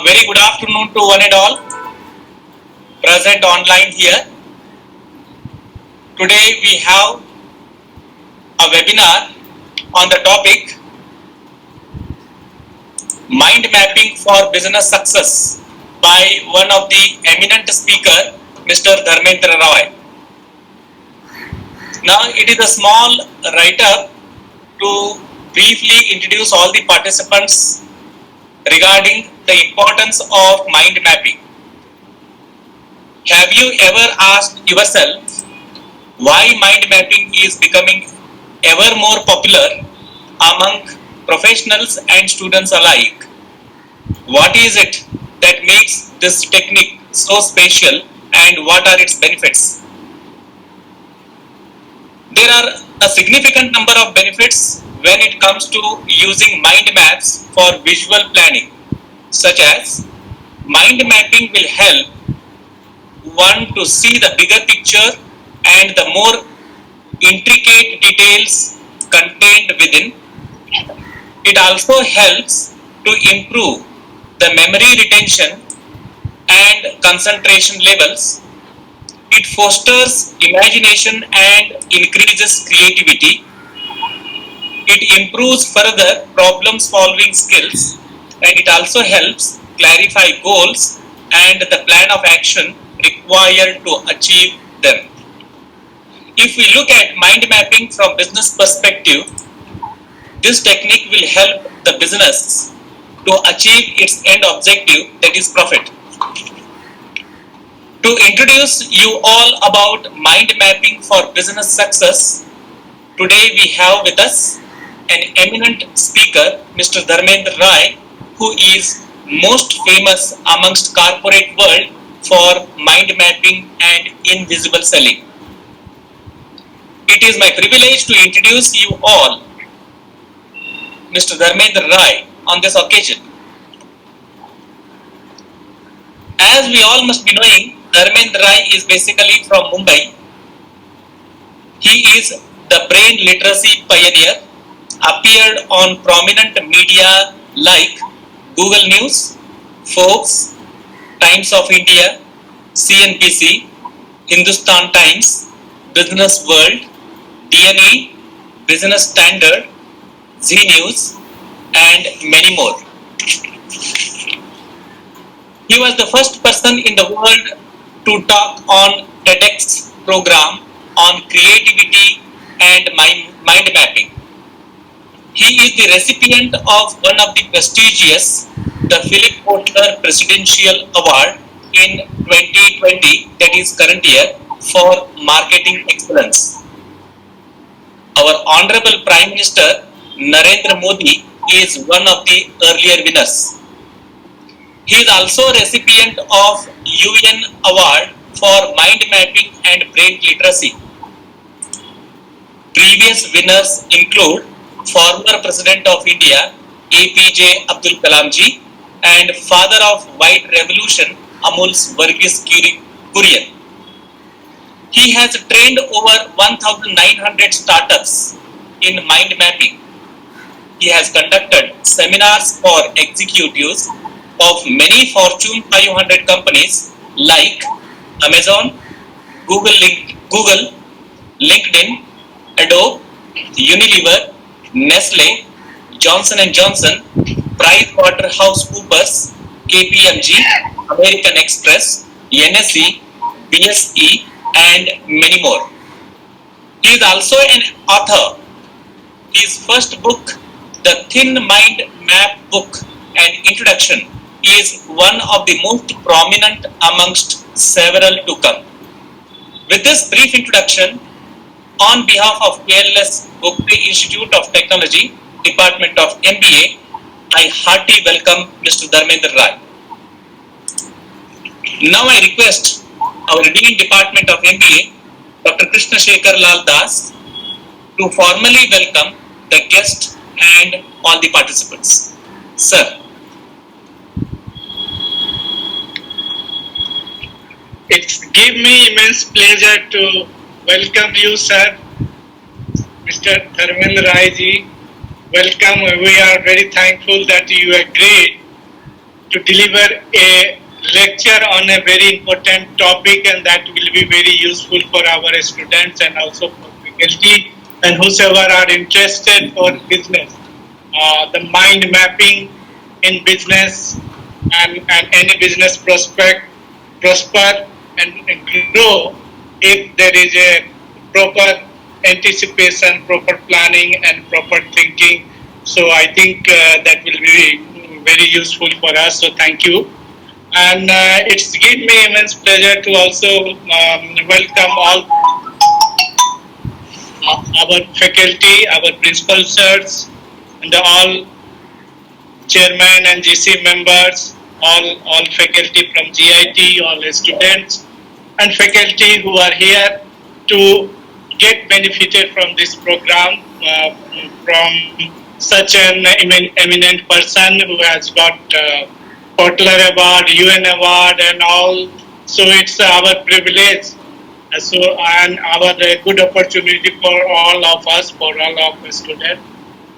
Very good afternoon to one and all present online here. Today we have a webinar on the topic Mind Mapping for Business Success by one of the eminent speaker, Mr. Dharmendra Rai. Now it is a small write-up to briefly introduce all the participants regarding the importance of mind mapping. Have you ever asked yourself why mind mapping is becoming ever more popular among professionals and students alike? What is it that makes this technique so special and what are its benefits? There are a significant number of benefits when it comes to using mind maps for visual planning, such as mind mapping will help one to see the bigger picture and the more intricate details contained within. It also helps to improve the memory retention and concentration levels. It fosters imagination and increases creativity. It improves further problem solving skills, and it also helps clarify goals and the plan of action required to achieve them. If we look at mind mapping from business perspective, this technique will help the business to achieve its end objective, that is profit. To introduce you all about mind mapping for business success, today we have with us an eminent speaker, Mr. Dharmendra Rai, who is most famous amongst corporate world for mind mapping and invisible selling. It is my privilege to introduce you all Mr. Dharmendra Rai on this occasion. As we all must be knowing, Dharmendra Rai is basically from Mumbai. He is the brain literacy pioneer, appeared on prominent media like Google News, Forbes, Times of India, CNBC, Hindustan Times, Business World, DNE, Business Standard, Zee News, and many more. He was the first person in the world to talk on TEDx program on creativity and mind mapping. He is the recipient of one of the prestigious, the Philip Kotler Presidential Award in 2020, that is current year, for marketing excellence. Our Honorable Prime Minister Narendra Modi is one of the earlier winners. He is also a recipient of UN Award for mind mapping and brain literacy. Previous winners include former President of India APJ Abdul Kalam ji and father of White Revolution Amul's Varghese Kurian. He has trained over 1,900 startups in mind mapping. He has conducted seminars for executives of many Fortune 500 companies like Amazon, Google, LinkedIn, Adobe, Unilever, Nestle, Johnson & Johnson, PricewaterhouseCoopers, KPMG, American Express, NSE, BSE, and many more. He is also an author. His first book, The Thin Mind Map Book and Introduction, is one of the most prominent amongst several to come. With this brief introduction, on behalf of KLS Gogte Institute of Technology, Department of MBA, I heartily welcome Mr. Dharmendra Rai. Now I request our Dean Department of MBA, Dr. Krishna Shekhar Lal Das, to formally welcome the guest and all the participants. Sir. It gives me immense pleasure to welcome you, sir, Mr. Dharmendra Rai ji, welcome. We are very thankful that you agreed to deliver a lecture on a very important topic, and that will be very useful for our students and also for faculty and whosoever are interested for business. The mind mapping in business and any business prosper and grow if there is a proper anticipation, proper planning, and proper thinking. So I think that will be very useful for us. So thank you. And it's given me immense pleasure to also welcome all our faculty, our principal sirs, and all chairman and GC members, all faculty from GIT, all students and faculty who are here to get benefited from this program from such an eminent person who has got Butler Award, UN Award and all. So it's our privilege and our good opportunity for all of us, for all of the students.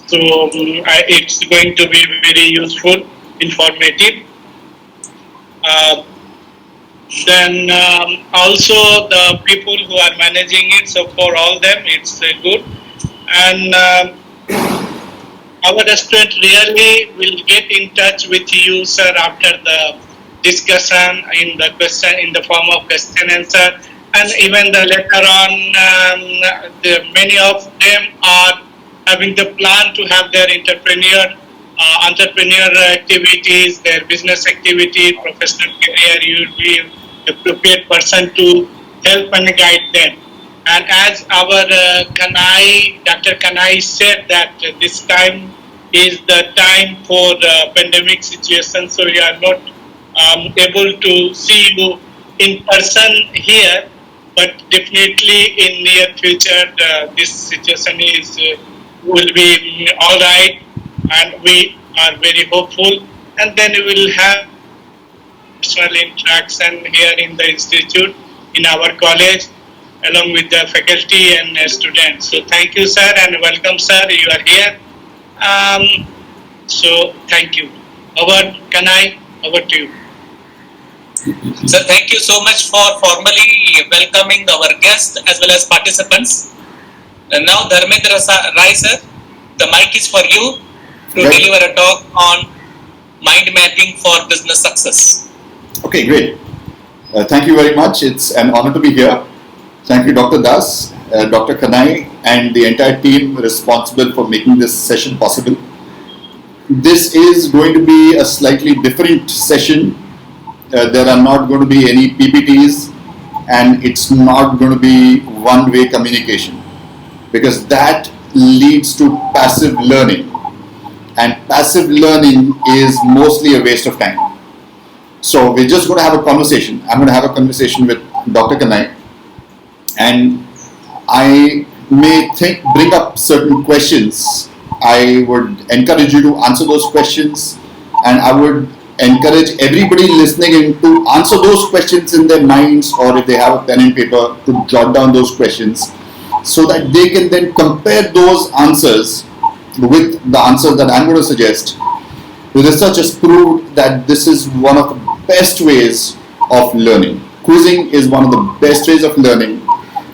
So it's going to be very useful, informative. Then also the people who are managing it, so for all them it's good. And our student really will get in touch with you, sir, after the discussion in the form of question answer, and even the later on, many of them are having the plan to have their entrepreneur activities, their business activity, professional career. You will be the appropriate person to help and guide them. And as our Dr. Kanai said that this time is the time for the pandemic situation, so we are not able to see you in person here, but definitely in near future this situation will be all right, and we are very hopeful. And then we will have personal interaction here in the institute, in our college, along with the faculty and students. So thank you, sir, and welcome, sir. You are here. So thank you. Over, Kanai, over to you. Sir, thank you so much for formally welcoming our guests as well as participants. And now, Dharmendra Rai, sir, the mic is for you to deliver a talk on mind mapping for business success. Okay, great. Thank you very much. It's an honor to be here. Thank you, Dr. Das, Dr. Kanai, and the entire team responsible for making this session possible. This is going to be a slightly different session. There are not going to be any PPTs, and it's not going to be one-way communication, because that leads to passive learning, and passive learning is mostly a waste of time. So we're just going to have a conversation. I'm going to have a conversation with Dr. Kanai, and I may bring up certain questions. I would encourage you to answer those questions, and I would encourage everybody listening in to answer those questions in their minds, or if they have a pen and paper, to jot down those questions, so that they can then compare those answers with the answers that I'm going to suggest. The research has proved that this is one of the best ways of learning. Quizzing is one of the best ways of learning.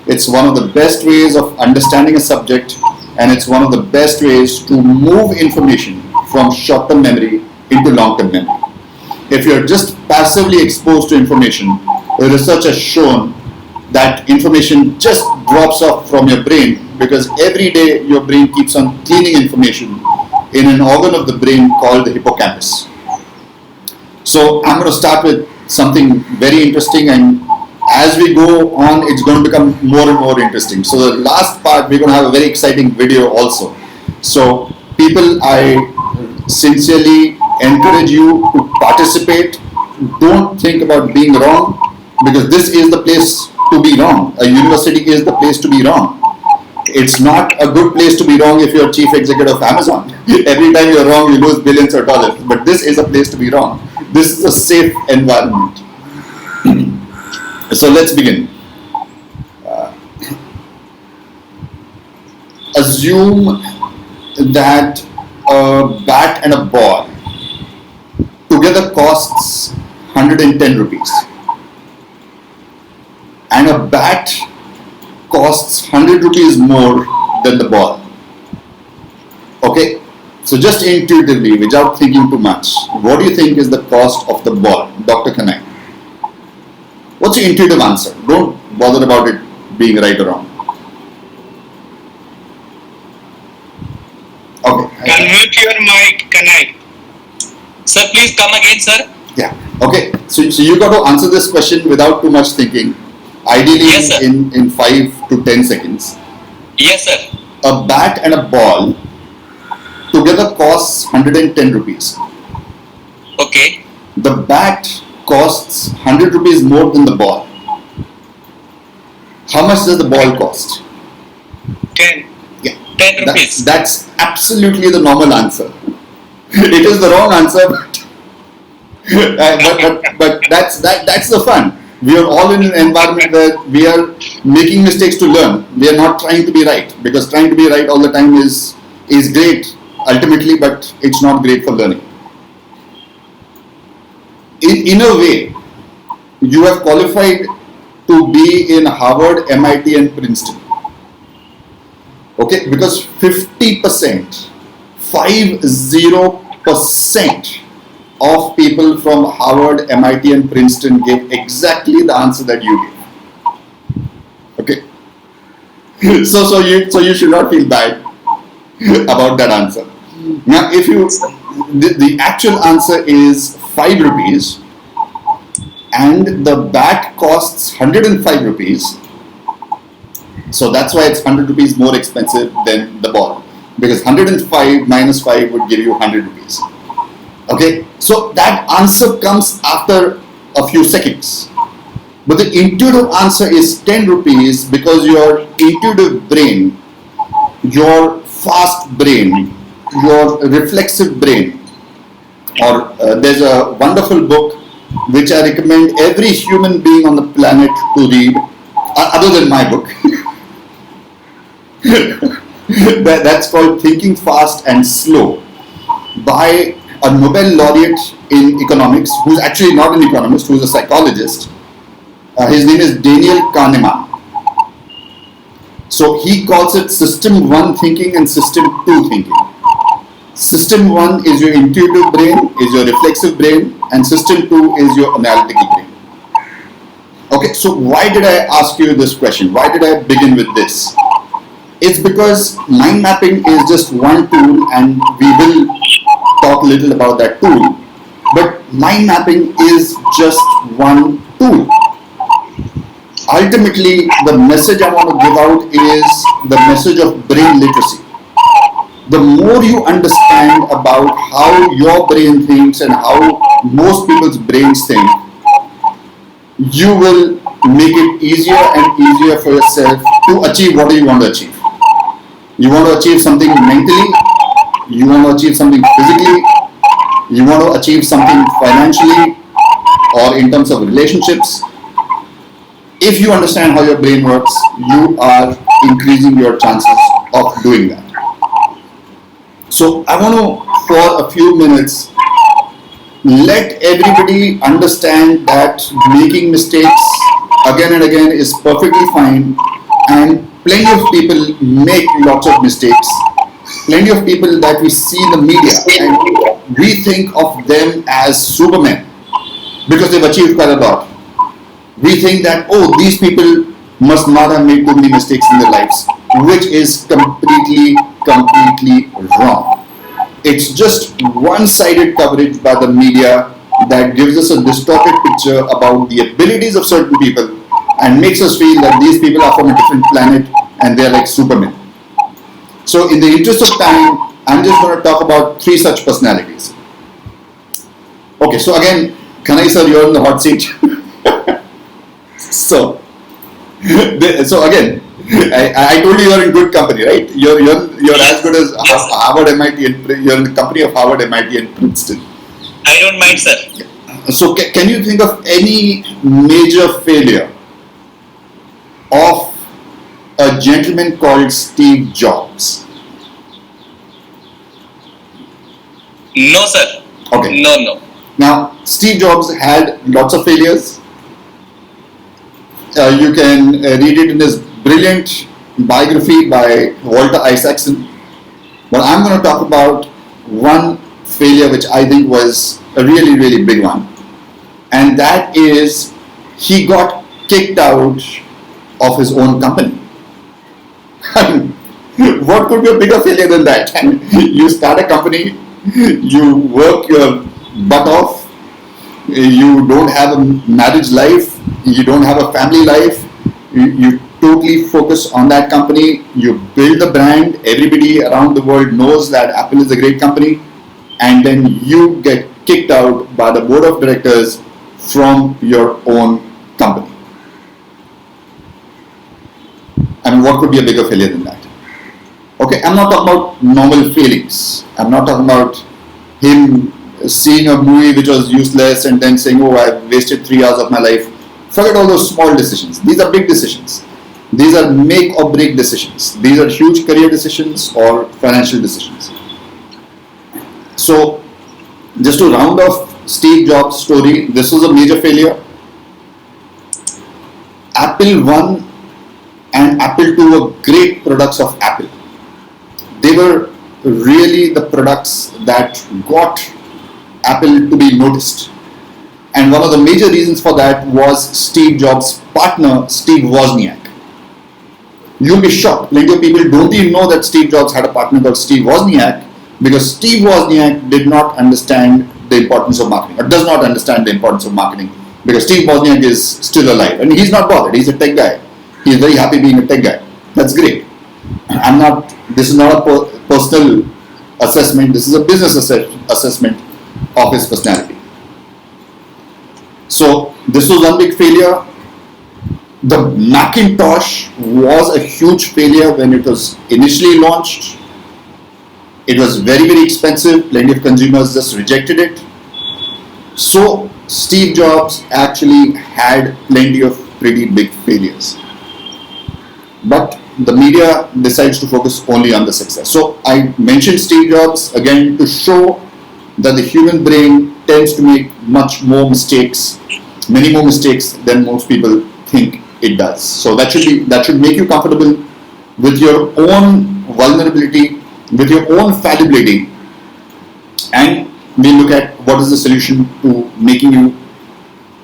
It's one of the best ways of understanding a subject, and it's one of the best ways to move information from short-term memory into long-term memory. If you're just passively exposed to information, the research has shown that information just drops off from your brain, because every day your brain keeps on cleaning information in an organ of the brain called the hippocampus. So I'm going to start with something very interesting, and as we go on, it's going to become more and more interesting. So the last part, we're going to have a very exciting video also. So people, I sincerely encourage you to participate. Don't think about being wrong, because this is the place to be wrong. A university is the place to be wrong. It's not a good place to be wrong if you're chief executive of Amazon. Every time you're wrong, you lose billions of dollars. But this is a place to be wrong. This is a safe environment. So let's begin. assume that a bat and a ball together costs 110 rupees, and a bat costs 100 rupees more than the ball. Okay, so just intuitively, without thinking too much, what do you think is the cost of the ball, Dr. Kanai? What's your intuitive answer? Don't bother about it being right or wrong. Okay. Unmute your mic, Kanai. Sir, please come again, sir. Yeah. Okay. So you got to answer this question without too much thinking. Ideally, Yes, sir. in 5 to 10 seconds. Yes, sir. A bat and a ball together costs 110 rupees. Okay. The bat costs 100 rupees more than the ball. How much does the ball cost? 10. Yeah. 10 rupees. That's absolutely the normal answer. It is the wrong answer, but that's the fun. We are all in an environment where we are making mistakes to learn. We are not trying to be right, because trying to be right all the time is great ultimately, but it's not great for learning. In a way, you have qualified to be in Harvard, MIT, and Princeton. Okay, because 50%, 50% of people from Harvard, MIT, and Princeton gave exactly the answer that you gave. Okay, so you should not feel bad about that answer. Now, if you the actual answer is 5 rupees, and the bat costs 105 rupees. So that's why it's 100 rupees more expensive than the ball, because 105 minus 5 would give you 100 rupees. Okay, so that answer comes after a few seconds. But the intuitive answer is 10 rupees because your intuitive brain, your fast brain, your reflexive brain, or there's a wonderful book which I recommend every human being on the planet to read, other than my book. That's called Thinking Fast and Slow, by a Nobel laureate in economics, who's actually not an economist, who's a psychologist. His name is Daniel Kahneman. So he calls it System 1 thinking and System 2 thinking. System 1 is your intuitive brain, is your reflexive brain, and System 2 is your analytical brain. Okay, so why did I ask you this question? Why did I begin with this? It's because mind mapping is just one tool, and we will talk a little about that tool. But mind mapping is just one tool. Ultimately, the message I want to give out is the message of brain literacy. The more you understand about how your brain thinks and how most people's brains think, you will make it easier and easier for yourself to achieve whatever you want to achieve. You want to achieve something mentally, you want to achieve something physically, you want to achieve something financially, or in terms of relationships. If you understand how your brain works, you are increasing your chances of doing that. So I want to, for a few minutes, let everybody understand that making mistakes again and again is perfectly fine, and plenty of people make lots of mistakes. Plenty of people that we see in the media, and we think of them as supermen because they've achieved quite a lot. We think that, oh, these people must not have made too many mistakes in their lives, which is completely wrong. It's just one-sided coverage by the media that gives us a distorted picture about the abilities of certain people and makes us feel that these people are from a different planet and they're like supermen. So in the interest of time, I'm just going to talk about 3 such personalities. Okay, so again, Kanai sir, you're in the hot seat. So again, I told you you're in good company, right? You're as good as Harvard, MIT, and you're in the company of Harvard, MIT, and Princeton. I don't mind, sir. So can you think of any major failure of a gentleman called Steve Jobs? No, sir. Okay. No. Now, Steve Jobs had lots of failures. You can read it in his brilliant biography by Walter Isaacson. But I'm going to talk about one failure which I think was a really, really big one. And that is he got kicked out of his own company. What could be a bigger failure than that? You start a company, you work your butt off, you don't have a marriage life, you don't have a family life, you totally focus on that company, you build the brand, everybody around the world knows that Apple is a great company, and then you get kicked out by the board of directors from your own company. I mean, what could be a bigger failure than that? Okay, I'm not talking about normal failings. I'm not talking about him seeing a movie which was useless and then saying, oh, I've wasted 3 hours of my life. Forget all those small decisions. These are big decisions. These are make or break decisions. These are huge career decisions or financial decisions. So, just to round off Steve Jobs' story, this was a major failure. Apple 1 and Apple 2 were great products of Apple. They were really the products that got Apple to be noticed. And one of the major reasons for that was Steve Jobs' partner, Steve Wozniak. You'll be shocked. Plenty of people don't even know that Steve Jobs had a partner called Steve Wozniak, because Steve Wozniak did not understand the importance of marketing, or does not understand the importance of marketing, because Steve Wozniak is still alive and he's not bothered. He's a tech guy. He's very happy being a tech guy. That's great. This is not a personal assessment. This is a business assessment of his personality. So this was one big failure. The Macintosh was a huge failure when it was initially launched. It was very, very expensive. Plenty of consumers just rejected it. So Steve Jobs actually had plenty of pretty big failures. But the media decides to focus only on the success. So I mentioned Steve Jobs again to show that the human brain tends to make many more mistakes than most people think it does. So that should make you comfortable with your own vulnerability, with your own fallibility, and we look at what is the solution to making you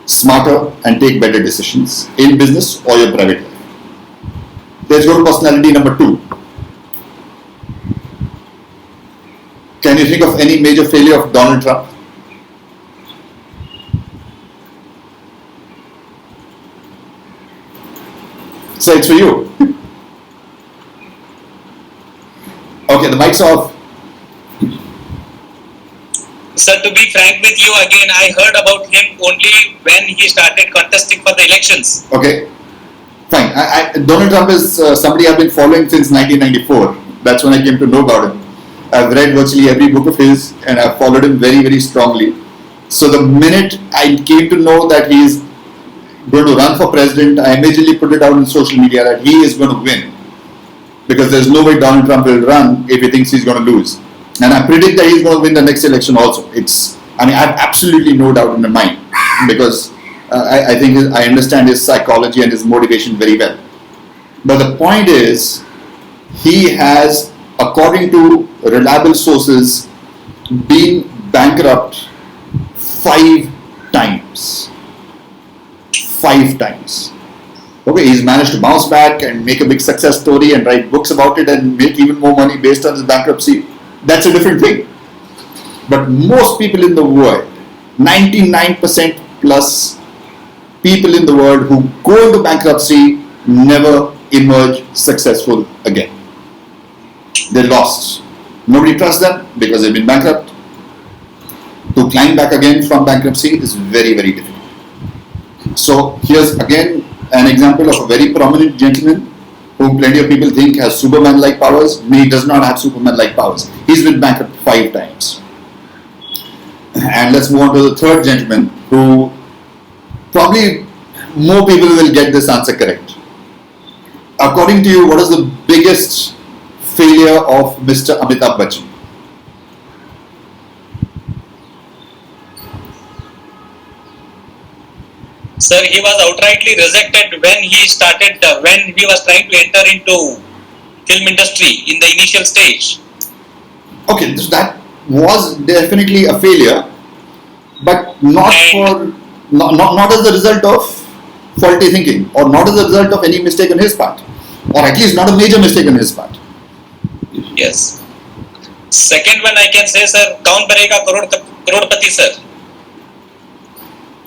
smarter and take better decisions in business or your private life. Let's go to personality number 2. Can you think of any major failure of Donald Trump? So it's for you. Okay, the mic's off. Sir, to be frank with you again, I heard about him only when he started contesting for the elections. Okay, fine. Donald Trump is somebody I've been following since 1994. That's when I came to know about him. I've read virtually every book of his and I've followed him very, very strongly. So the minute I came to know that he is going to run for president, I immediately put it out on social media that he is going to win. Because there's no way Donald Trump will run if he thinks he's going to lose. And I predict that he's going to win the next election also. I have absolutely no doubt in my mind, because I think I understand his psychology and his motivation very well. But the point is, he has, according to reliable sources, been bankrupt 5 times. 5 times. Okay, he's managed to bounce back and make a big success story and write books about it and make even more money based on his bankruptcy. That's a different thing. But most people in the world, 99% plus people in the world who go into bankruptcy never emerge successful again. They lost. Nobody trusts them because they've been bankrupt. To climb back again from bankruptcy is very, very difficult. So here's again an example of a very prominent gentleman whom plenty of people think has Superman-like powers. He does not have Superman-like powers. He's been bankrupt 5 times. And let's move on to the third gentleman, who probably more people will get this answer correct. A according to you, what is the biggest failure of Mr. Amitabh Bachchan? Sir, he was outrightly rejected when he was trying to enter into film industry in the initial stage. Okay, so that was definitely a failure, but not as a result of faulty thinking, or not as a result of any mistake on his part, or at least not a major mistake on his part. Yes. Second one, I can say, sir, Kaun Banega Crorepati, sir.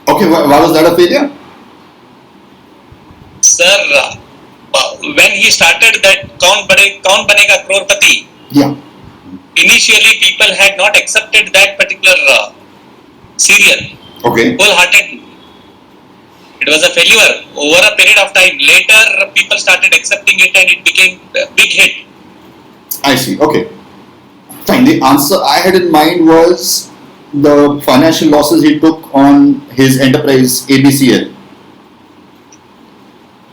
Okay, why was that a failure? Sir, when he started that Kaun Banega Crorepati, Yeah. initially people had not accepted that particular serial Okay. wholeheartedly. It was a failure over a period of time. Later, people started accepting it and it became a big hit. I see. Okay. Fine. The answer I had in mind was the financial losses he took on his enterprise ABCL.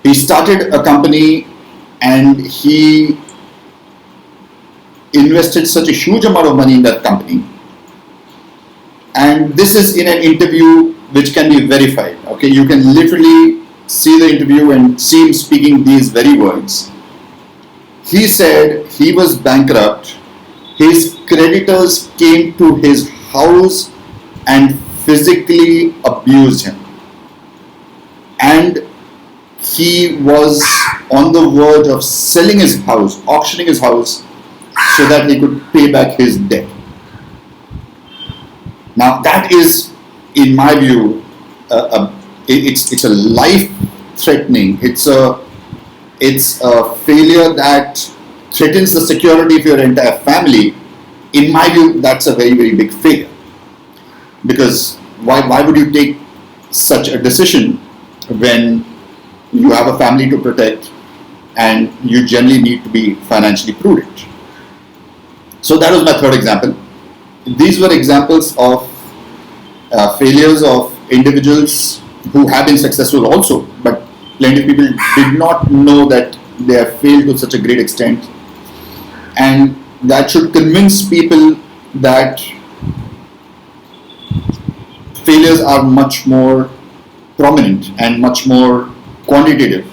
He started a company and he invested such a huge amount of money in that company. And this is in an interview which can be verified. Okay, you can literally see the interview and see him speaking these very words. He said he was bankrupt. His creditors came to his house and physically abused him. And he was on the verge of selling his house, auctioning his house, so that he could pay back his debt. Now that is, in my view, it's a life-threatening. It's a failure that threatens the security of your entire family. In my view, that's a very, very big failure. Because why would you take such a decision when you have a family to protect and you generally need to be financially prudent? So that was my third example. These were examples of failures of individuals who have been successful also, but plenty of people did not know that they have failed to such a great extent, and that should convince people that failures are much more prominent and much more quantitative,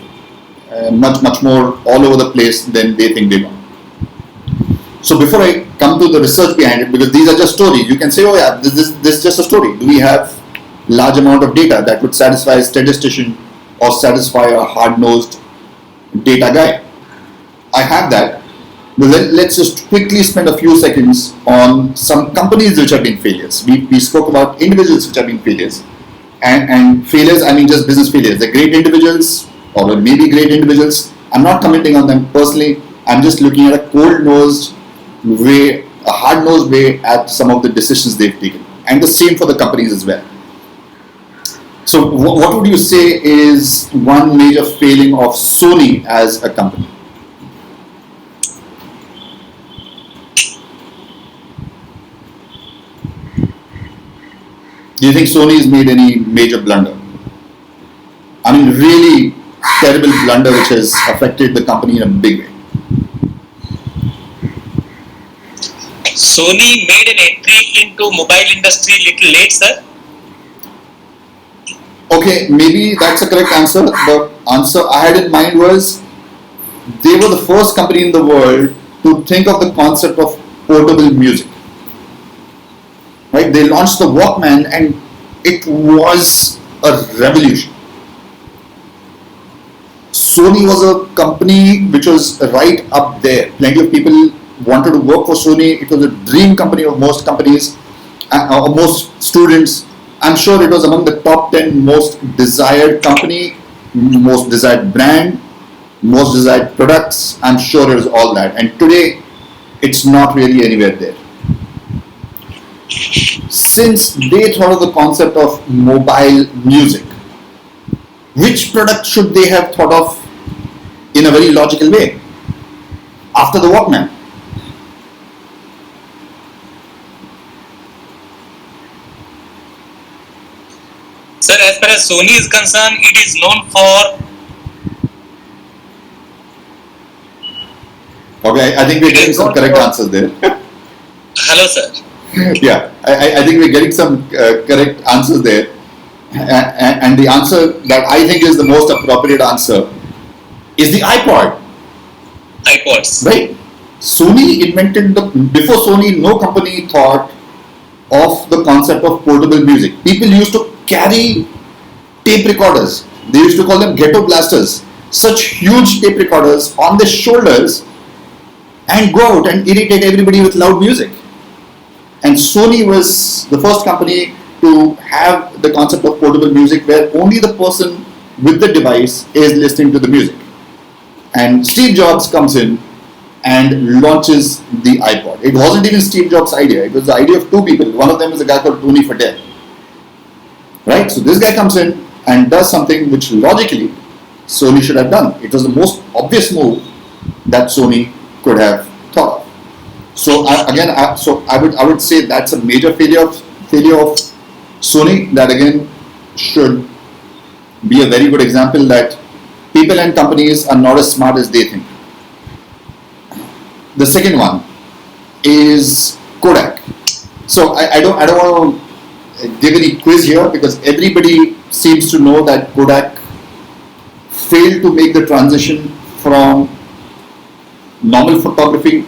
much more all over the place than they think they know. So before I come to the research behind it, because these are just stories, you can say, oh yeah, this is just a story. Do we have large amount of data that would satisfy a statistician or satisfy a hard-nosed data guy? I have that. But let's just quickly spend a few seconds on some companies which have been failures. We spoke about individuals which have been failures. And failures, I mean just business failures. They're great individuals, or maybe great individuals. I'm not commenting on them personally. I'm just looking at a cold-nosed way, a hard-nosed way at some of the decisions they've taken. And the same for the companies as well. So what would you say is one major failing of Sony as a company? Do you think Sony has made any major blunder? I mean, really terrible blunder which has affected the company in a big way. Sony made an entry into mobile industry little late, sir. Okay, maybe that's a correct answer. The answer I had in mind was they were the first company in the world to think of the concept of portable music. Right? They launched the Walkman and it was a revolution. Sony was a company which was right up there. Plenty of people wanted to work for Sony. It was a dream company of most companies, most students. I'm sure it was among the top 10 most desired company, most desired brand, most desired products. I'm sure it was all that. And today, it's not really anywhere there. Since they thought of the concept of mobile music, which product should they have thought of in a very logical way? After the Walkman. Sir, as far as Sony is concerned, it is known for Okay, I think we're getting some correct answers there. Hello, sir. Yeah, I think we're getting some correct answers there. And the answer that I think is the most appropriate answer is the iPod. iPods. Right? Sony invented before Sony, no company thought of the concept of portable music. People used to carry tape recorders. They used to call them ghetto blasters. Such huge tape recorders on their shoulders and go out and irritate everybody with loud music. And Sony was the first company to have the concept of portable music where only the person with the device is listening to the music. And Steve Jobs comes in and launches the iPod. It wasn't even Steve Jobs' idea. It was the idea of two people. One of them is a guy called Tony Fadell. Right? So this guy comes in and does something which logically Sony should have done. It was the most obvious move that Sony could have thought of. So I would say that's a major failure of Sony. That again should be a very good example that people and companies are not as smart as they think. The second one is Kodak. So I don't want to give any quiz here because everybody seems to know that Kodak failed to make the transition from normal photography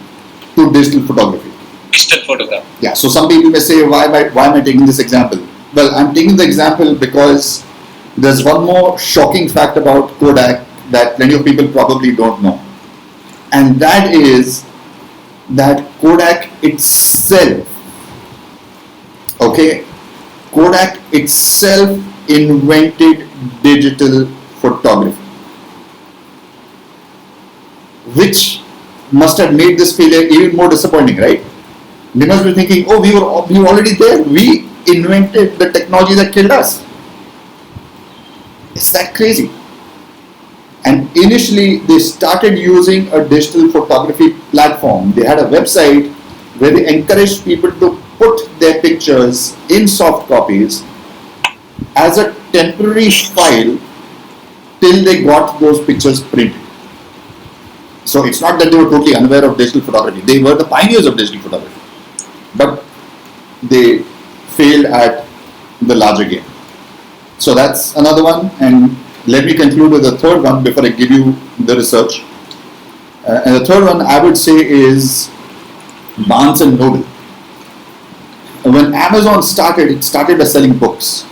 to digital photography. Digital photograph. Yeah. So some people may say, why am I taking this example? Well, I'm taking the example because there's one more shocking fact about Kodak that plenty of people probably don't know, and that is that Kodak itself, Kodak itself invented digital photography, which must have made this failure even more disappointing, right? They must be thinking, oh, we were already there. We invented the technology that killed us. Is that crazy? And initially, they started using a digital photography platform. They had a website where they encouraged people to put their pictures in soft copies as a temporary file till they got those pictures printed. So it's not that they were totally unaware of digital photography. They were the pioneers of digital photography. But they failed at the larger game. So that's another one. And let me conclude with the third one before I give you the research. And the third one I would say is Barnes and Noble. When Amazon started, it started by selling books.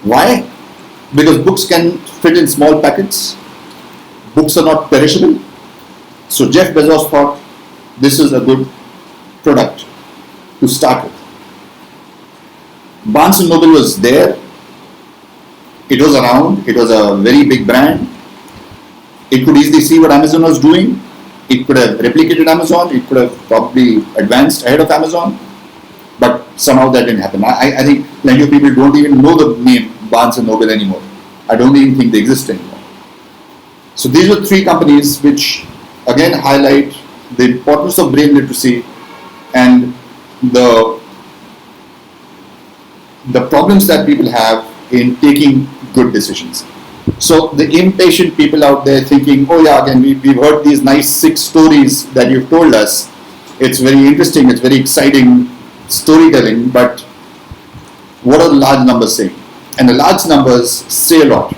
Why? Because books can fit in small packets. Books are not perishable. So Jeff Bezos thought this is a good product to start with. Barnes and Noble was there. It was around. It was a very big brand. It could easily see what Amazon was doing. It could have replicated Amazon. It could have probably advanced ahead of Amazon. But somehow that didn't happen. I think plenty of people don't even know the name Barnes and Noble anymore. I don't even think they exist anymore. So these were three companies which again highlight the importance of brain literacy and the problems that people have in taking good decisions. So the impatient people out there thinking, oh yeah, again we've heard these nice 6 stories that you've told us. It's very interesting, it's very exciting storytelling, but what are the large numbers saying? And the large numbers say a lot.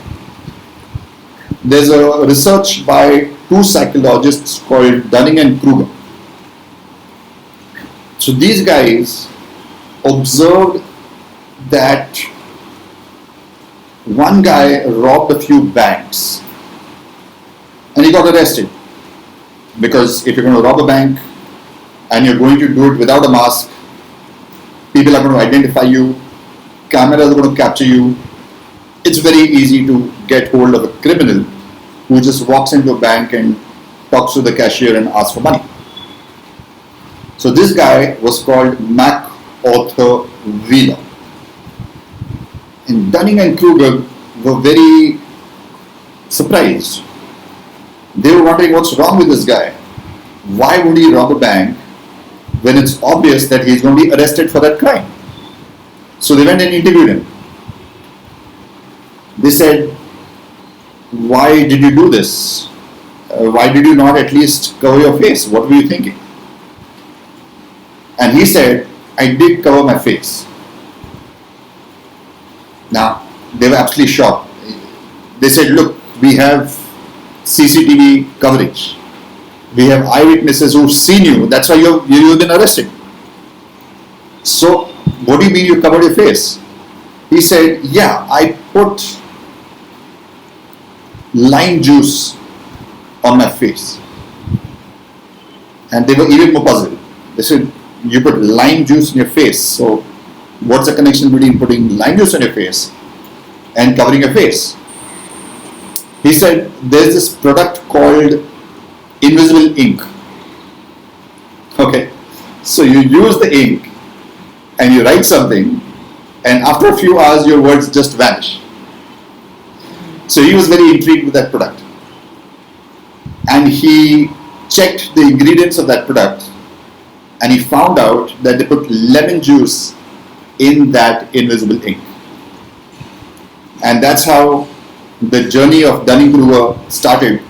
There's a research by 2 psychologists called Dunning and Kruger. So these guys observed that one guy robbed a few banks and he got arrested, because if you're going to rob a bank and you're going to do it without a mask, people are going to identify you, cameras are going to capture you. It's very easy to get hold of a criminal who just walks into a bank and talks to the cashier and asks for money. So this guy was called MacArthur Wheeler. And Dunning and Kruger were very surprised. They were wondering what's wrong with this guy. Why would he rob a bank when it's obvious that he's going to be arrested for that crime? So they went and interviewed him. They said, why did you do this? why did you not at least cover your face? What were you thinking? And he said, I did cover my face. Now, they were absolutely shocked. They said, look, we have CCTV coverage. We have eyewitnesses who've seen you. That's why you've been arrested. So, what do you mean you covered your face? He said, yeah, I put lime juice on my face. And they were even more puzzled. They said, you put lime juice in your face. So, what's the connection between putting lime juice on your face and covering your face? He said, there's this product called invisible ink. Okay, so you use the ink and you write something, and after a few hours your words just vanish. So he was very intrigued with that product, and he checked the ingredients of that product, and he found out that they put lemon juice in that invisible ink. And that's how the journey of Dunning-Kruger started.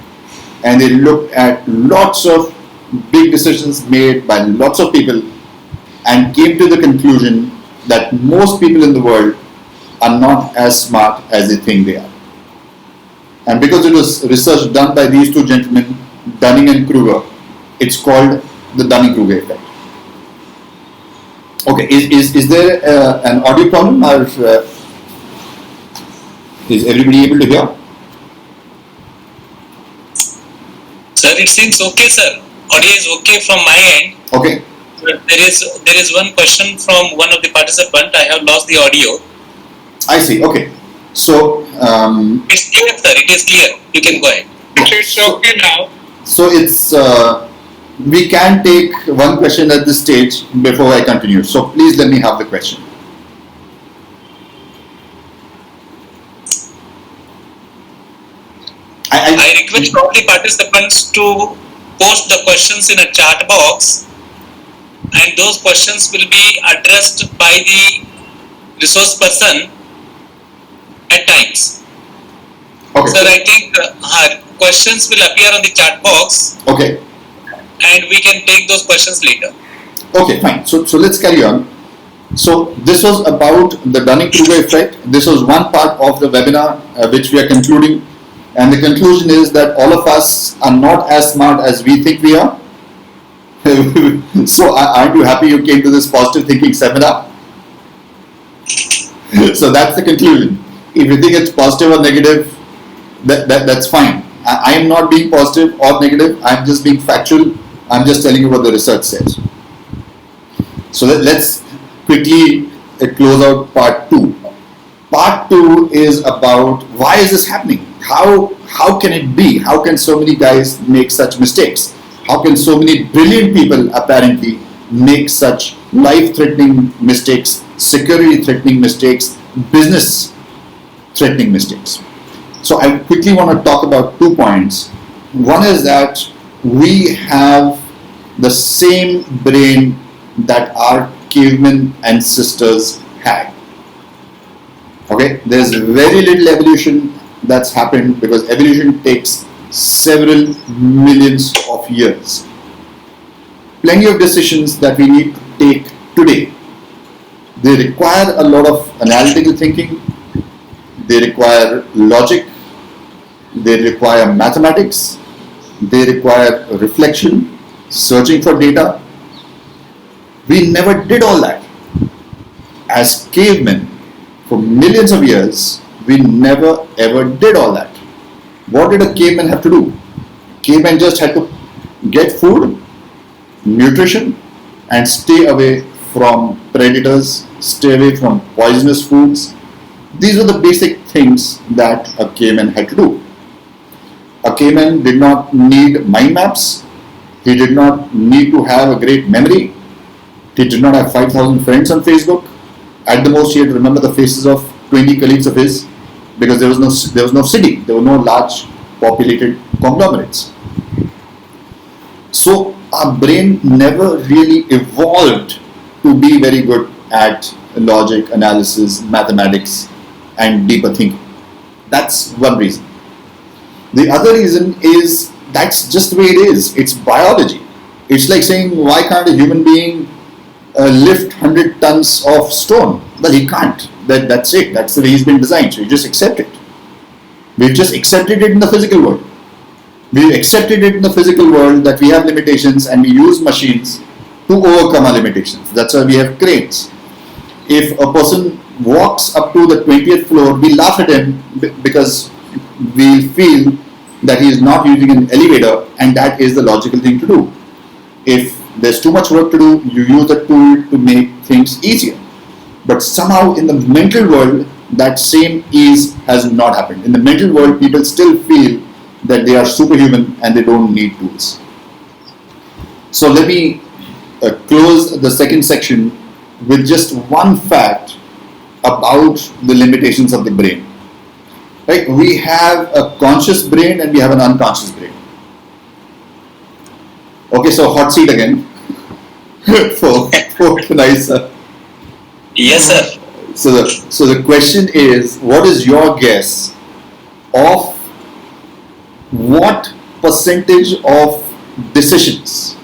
And they looked at lots of big decisions made by lots of people and came to the conclusion that most people in the world are not as smart as they think they are. And because it was research done by these two gentlemen, Dunning and Kruger, it's called the Dunning-Kruger effect. Okay, is there an audio problem, or is everybody able to hear? Sir, it seems okay, sir. Audio is okay from my end. Okay. There is one question from one of the participants. I have lost the audio. I see. Okay. So It's clear, sir. It is clear. You can go ahead. It's okay now. so it's we can take one question at this stage before I continue. So please let me have the question. I request all the participants to post the questions in a chat box, and those questions will be addressed by the resource person at times. Okay. Sir, I think questions will appear on the chat box, Okay. and we can take those questions later. Okay, fine. So let's carry on. So this was about the Dunning-Kruger effect. This was one part of the webinar which we are concluding, and the conclusion is that all of us are not as smart as we think we are. So aren't you happy you came to this positive thinking seminar? So that's the conclusion. If you think it's positive or negative, that's fine. I am not being positive or negative. I'm just being factual. I'm just telling you what the research says. So let's quickly close out part 2. Part 2 is about why is this happening? How can it be? How can so many guys make such mistakes? How can so many brilliant people apparently make such life-threatening mistakes, security-threatening mistakes, business-threatening mistakes? So I quickly want to talk about 2 points. One is that we have the same brain that our cavemen ancestors had. Okay, there's very little evolution that's happened because evolution takes several millions of years. Plenty of decisions that we need to take today, they require a lot of analytical thinking, they require logic, they require mathematics, they require reflection, searching for data. We never did all that. As cavemen, for millions of years, we never ever did all that. What did a caveman have to do? Caveman just had to get food, nutrition, and stay away from predators, stay away from poisonous foods. These were the basic things that a caveman had to do. A caveman did not need mind maps. He did not need to have a great memory. He did not have 5,000 friends on Facebook. At the most, he had to remember the faces of 20 colleagues of his, because there was no city, there were no large populated conglomerates. So our brain never really evolved to be very good at logic, analysis, mathematics, and deeper thinking. That's one reason. The other reason is that's just the way it is. It's biology. It's like saying, why can't a human being lift 100 tons of stone? Well, he can't. That's it. That's the way he's been designed. So you just accept it. We've just accepted it in the physical world. We've accepted it in the physical world that we have limitations and we use machines to overcome our limitations. That's why we have cranes. If a person walks up to the 20th floor, we laugh at him because we feel that he is not using an elevator, and that is the logical thing to do. If there's too much work to do, you use a tool to make things easier. But somehow in the mental world, that same ease has not happened. In the mental world, people still feel that they are superhuman and they don't need tools. So let me close the second section with just one fact about the limitations of the brain. Right? We have a conscious brain and we have an unconscious brain. Okay, so hot seat again for Naisa. Yes, sir. So the question is, what is your guess of what percentage of decisions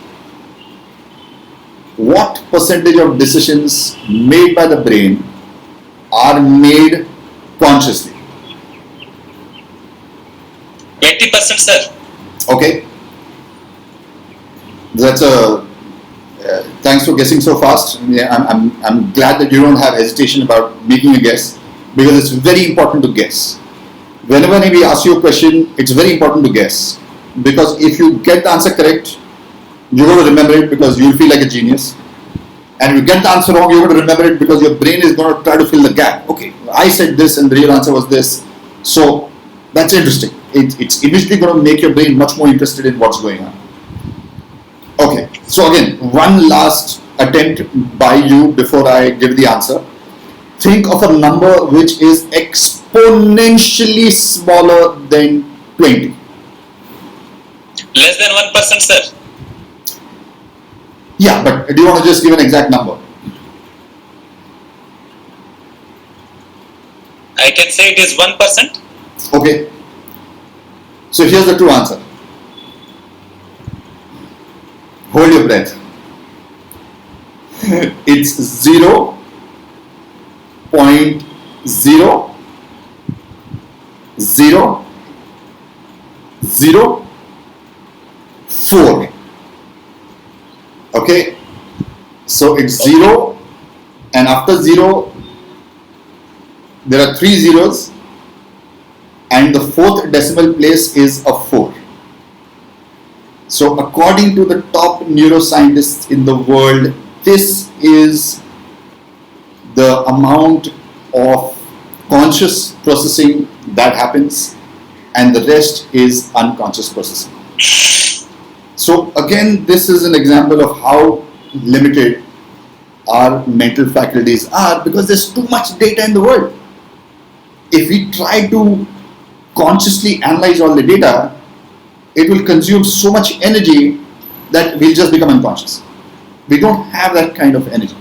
made by the brain are made consciously? 20%, sir. Okay. That's a thanks for guessing so fast. Yeah, I'm glad that you don't have hesitation about making a guess, because it's very important to guess. Whenever we ask you a question, it's very important to guess, because if you get the answer correct, you're going to remember it because you'll feel like a genius. And if you get the answer wrong, you're going to remember it because your brain is going to try to fill the gap. Okay, I said this and the real answer was this. So that's interesting. It's immediately going to make your brain much more interested in what's going on. Okay, so again, one last attempt by you before I give the answer. Think of a number which is exponentially smaller than 20. Less than 1%, sir. Yeah, but do you want to just give an exact number? I can say it is 1%. Okay. So here's the true answer. Hold your breath. It's 0.0004. Okay, so it's 0, and after 0 there are 3 zeros, and the fourth decimal place is a 4. So according to the top neuroscientists in the world, this is the amount of conscious processing that happens, and the rest is unconscious processing. So again, this is an example of how limited our mental faculties are, because there's too much data in the world. If we try to consciously analyze all the data, it will consume so much energy that we'll just become unconscious. We don't have that kind of energy.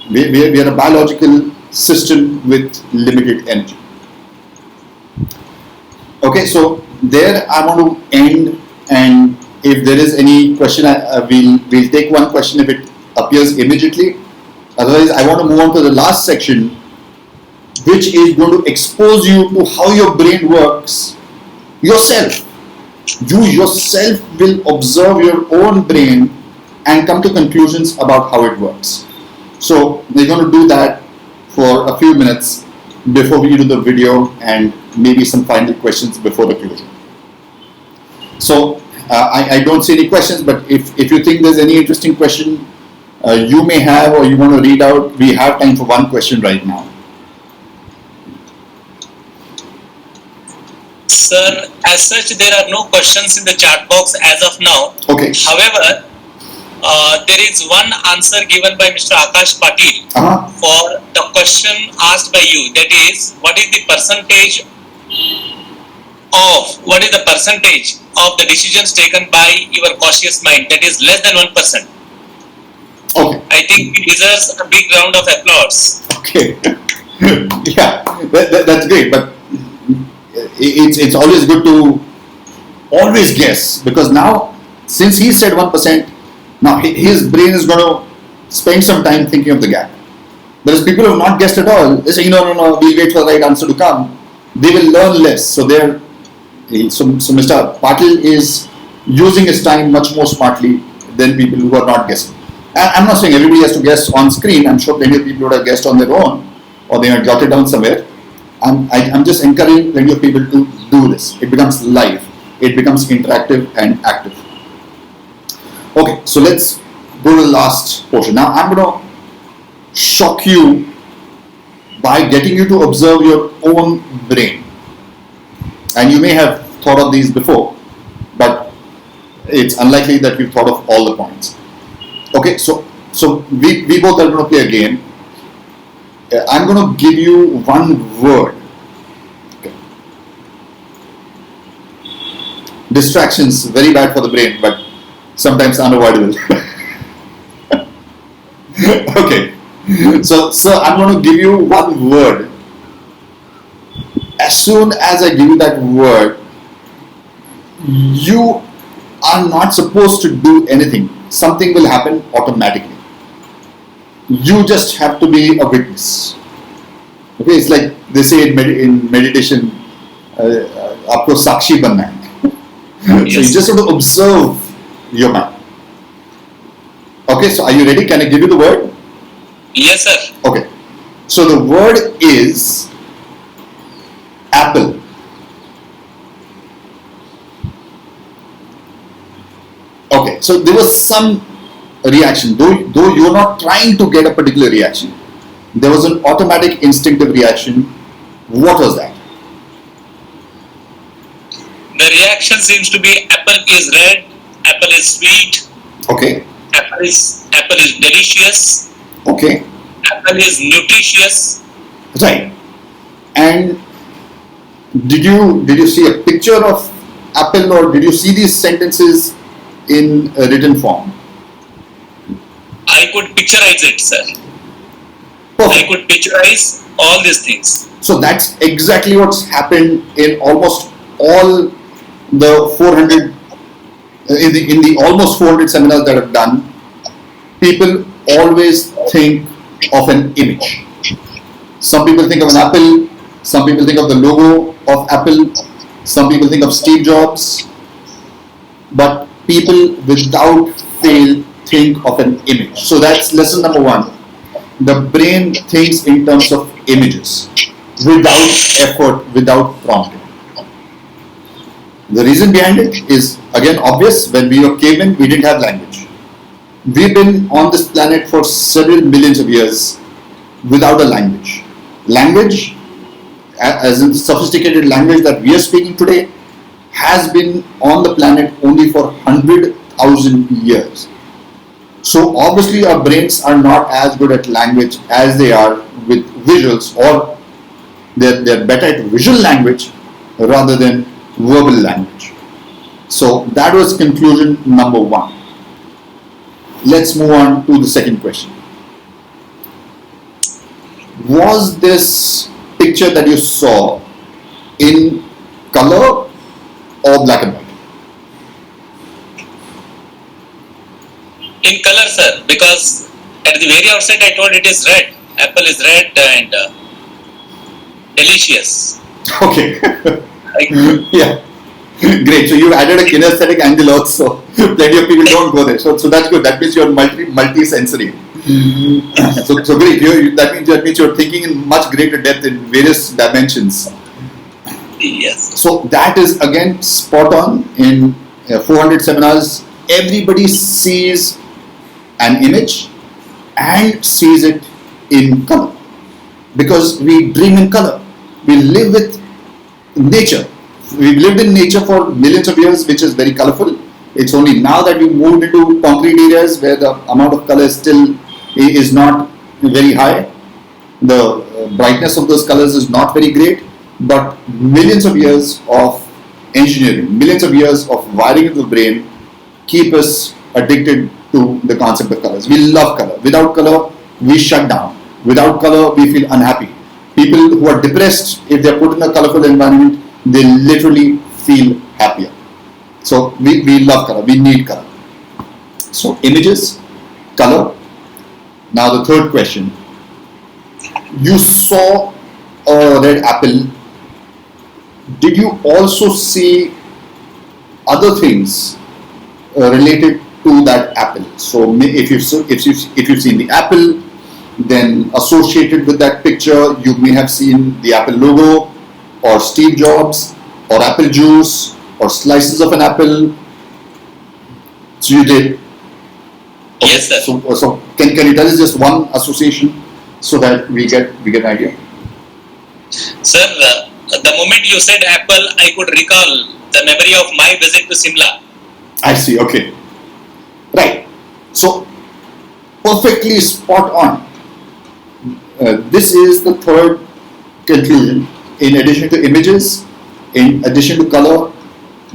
We are a biological system with limited energy. Okay, so there I want to end, and if there is any question, we'll take one question if it appears immediately. Otherwise, I want to move on to the last section, which is going to expose you to how your brain works yourself. You yourself will observe your own brain and come to conclusions about how it works. So we're going to do that for a few minutes before we do the video, and maybe some final questions before the closure. So I don't see any questions, but if you think there's any interesting question you may have or you want to read out, we have time for one question right now. Sir, as such, there are no questions in the chat box as of now. Okay. However, there is one answer given by Mr. Akash Patil for the question asked by you. That is, what is the percentage of the decisions taken by your cautious mind? That is less than 1%. Okay. I think it deserves a big round of applause. Okay. Yeah, that's great, but it's always good to always guess, because now, since he said 1%, now his brain is going to spend some time thinking of the gap. Whereas people who have not guessed at all, they say, no, we'll wait for the right answer to come. They will learn less. So Mr. Patil is using his time much more smartly than people who are not guessing. And I'm not saying everybody has to guess on screen. I'm sure plenty of people would have guessed on their own, or they might jot it down somewhere. I'm just encouraging plenty of people to do this. It becomes live. It becomes interactive and active. Okay, so let's go to the last portion. Now I'm going to shock you by getting you to observe your own brain. And you may have thought of these before, but it's unlikely that you've thought of all the points. Okay, so we both are going to play a game. I'm going to give you one word. Okay. Distractions, very bad for the brain, but sometimes unavoidable. Okay, so I'm going to give you one word. As soon as I give you that word, you are not supposed to do anything. Something will happen automatically. You just have to be a witness. Okay, it's like they say in meditation, आपको साक्षी बनना है. So you just have to observe your mind. Okay, so are you ready? Can I give you the word? Yes, sir. Okay, so the word is apple. Okay, so there was some reaction, though you're not trying to get a particular reaction. There was an automatic instinctive reaction. What was that? The reaction seems to be apple is red, apple is sweet, Okay, apple is delicious, okay, apple is nutritious. right. And did you see a picture of apple, or did you see these sentences in a written form? I could picturize it, sir. Perfect. I could picturize all these things. So that's exactly what's happened in almost all the 400 in the almost 400 seminars that I've done. People always think of an image. Some people think of an apple. Some people think of the logo of Apple. Some people think of Steve Jobs. But people without fail think of an image. So that's lesson number one. The brain thinks in terms of images, without effort, without prompting. The reason behind it is again obvious. When we were cavemen, we didn't have language. We've been on this planet for several millions of years without a language. Language, as in sophisticated language that we are speaking today, has been on the planet only for 100,000 years. So obviously our brains are not as good at language as they are with visuals, or they're better at visual language rather than verbal language. So that was conclusion number one. Let's move on to the second question. Was this picture that you saw in color or black and white? In color, sir, because at the very outset I told it is red. Apple is red and delicious. Okay. Yeah. Great. So you added a kinesthetic angle also. Plenty of people don't go there. So that's good. That means you're multi-sensory. So great. That means you're thinking in much greater depth in various dimensions. Yes. So that is again spot on. In 400 seminars, everybody sees an image and sees it in color, because we dream in color. We live with nature. We've lived in nature for millions of years, which is very colorful. It's only now that we moved into concrete areas where the amount of color still is not very high. The brightness of those colors is not very great, but millions of years of engineering, millions of years of wiring of the brain keep us addicted to the concept of colors. We love color. Without color, we shut down. Without color, we feel unhappy. People who are depressed, if they are put in a colorful environment, they literally feel happier. So we love color, we need color. So images, color. Now the third question. You saw a red apple. Did you also see other things related to that apple? So if you've seen the apple, then associated with that picture, you may have seen the Apple logo, or Steve Jobs, or apple juice, or slices of an apple. So you did. Okay. Yes, sir. So can you tell us just one association so that we get an idea? Sir, the moment you said apple, I could recall the memory of my visit to Simla. I see. Okay. Right. So perfectly spot on. This is the third conclusion. In addition to images, in addition to color,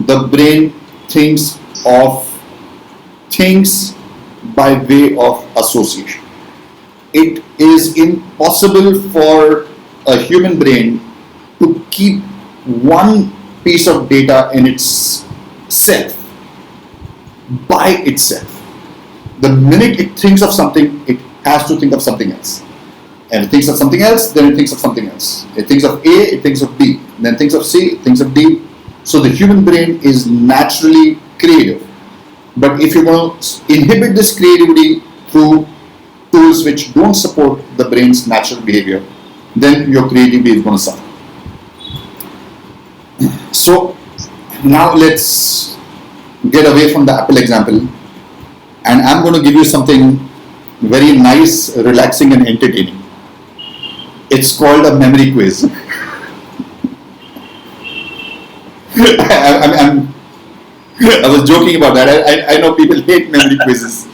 the brain thinks of things by way of association. It is impossible for a human brain to keep one piece of data in itself, by itself. The minute it thinks of something, it has to think of something else. And it thinks of something else, then it thinks of something else. It thinks of A, it thinks of B, then thinks of C, it thinks of D. So the human brain is naturally creative. But if you want to inhibit this creativity through tools which don't support the brain's natural behavior, then your creativity is going to suffer. So now let's get away from the Apple example, and I'm going to give you something very nice, relaxing, and entertaining. It's called a memory quiz. I was joking about that. I know people hate memory quizzes.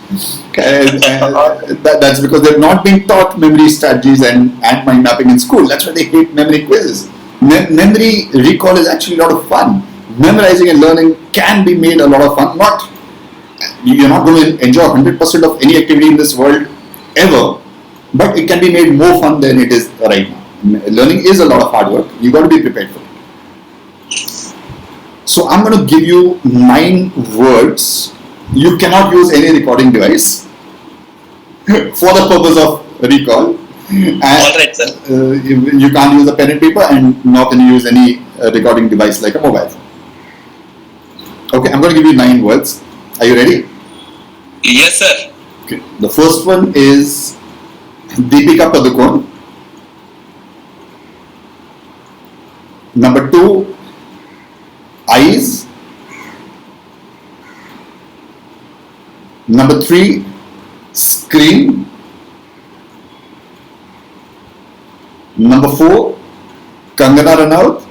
That's because they've not been taught memory strategies and mind mapping in school. That's why they hate memory quizzes. Memory recall is actually a lot of fun. Memorizing and learning can be made a lot of fun. You're not going to enjoy 100% of any activity in this world ever, but it can be made more fun than it is right now. Learning is a lot of hard work. You got to be prepared for it. So I'm going to give you 9 words. You cannot use any recording device for the purpose of recall. And All right, sir. You can't use a pen and paper, and nor can you use any recording device like a mobile phone. Okay, I'm going to give you 9 words. Are you ready? Yes, sir. Okay. The first one is Deepika Padukone. Number 2, eyes. Number 3, screen. Number 4, Kangana Ranaut.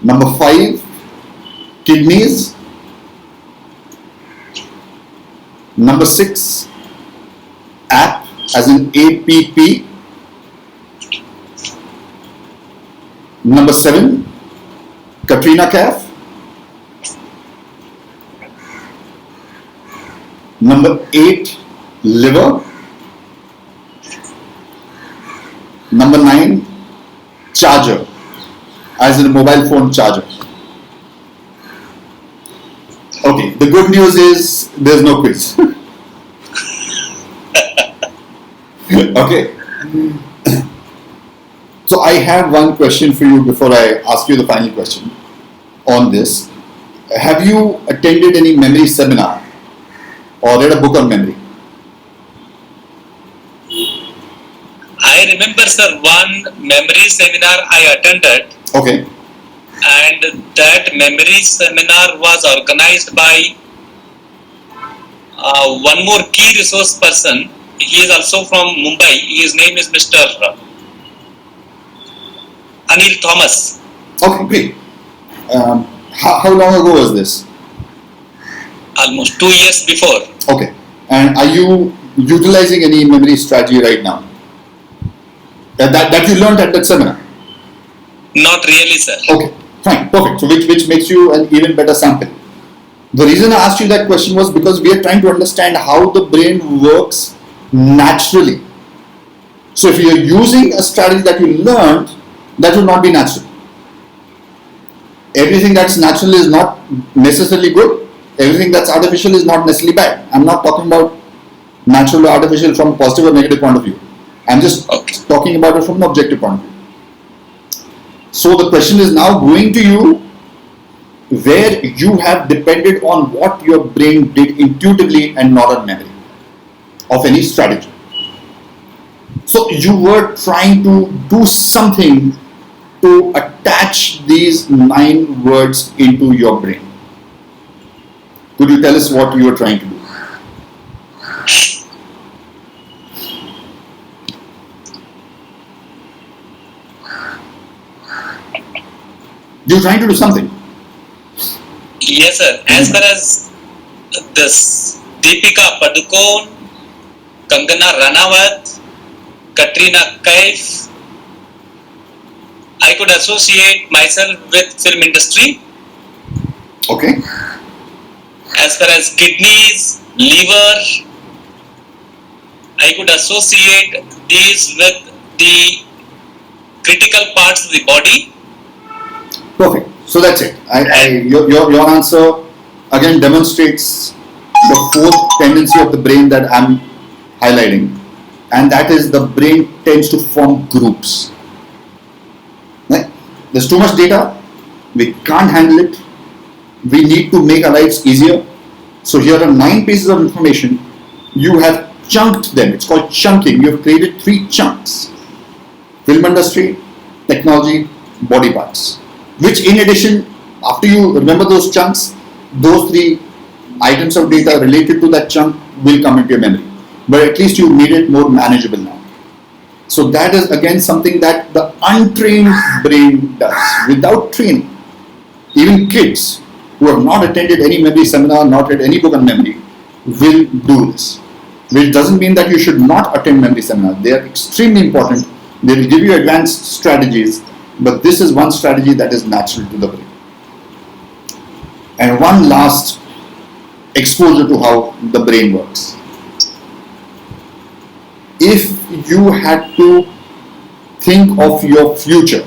Number 5, kidneys. Number 6, app, as in APP. Number 7, Katrina Kaif. Number 8, liver. Number 9, charger, as in a mobile phone charger. Okay, the good news is there's no quiz. Okay. So I have one question for you before I ask you the final question on this. Have you attended any memory seminar or read a book on memory? I remember, sir, one memory seminar I attended. Okay. And that memory seminar was organized by one more key resource person. He is also from Mumbai. His name is Mr. Anil Thomas. Okay, great. How long ago was this? Almost 2 years before. Okay. And are you utilizing any memory strategy right now? That you learned at that seminar? Not really, sir. Okay, fine, perfect. So which makes you an even better sample. The reason I asked you that question was because we are trying to understand how the brain works naturally. So if you are using a strategy that you learned, that will not be natural. Everything that's natural is not necessarily good. Everything that's artificial is not necessarily bad. I'm not talking about natural or artificial from a positive or negative point of view. I'm just talking about it from an objective point of view. So the question is now going to you where you have depended on what your brain did intuitively and not on memory of any strategy. So you were trying to do something to attach these 9 words into your brain. Could you tell us what you were trying to do? You're trying to do something. Yes, sir. As far as this Deepika Padukone, Kangana Ranawat, Katrina Kaif, I could associate myself with film industry. Okay. As far as kidneys, liver, I could associate these with the critical parts of the body. Perfect. So that's it. Your answer again demonstrates the 4th tendency of the brain that I'm highlighting, and that is the brain tends to form groups. Right? There's too much data, we can't handle it, we need to make our lives easier. So here are 9 pieces of information, you have chunked them, it's called chunking. You have created 3 chunks: film industry, technology, body parts. Which in addition, after you remember those chunks, those 3 items of data related to that chunk will come into your memory. But at least you made it more manageable now. So that is again something that the untrained brain does without training. Even kids who have not attended any memory seminar, not read any book on memory, will do this. Which doesn't mean that you should not attend memory seminars. They are extremely important. They will give you advanced strategies, but this is one strategy that is natural to the brain. And one last exposure to how the brain works. If you had to think of your future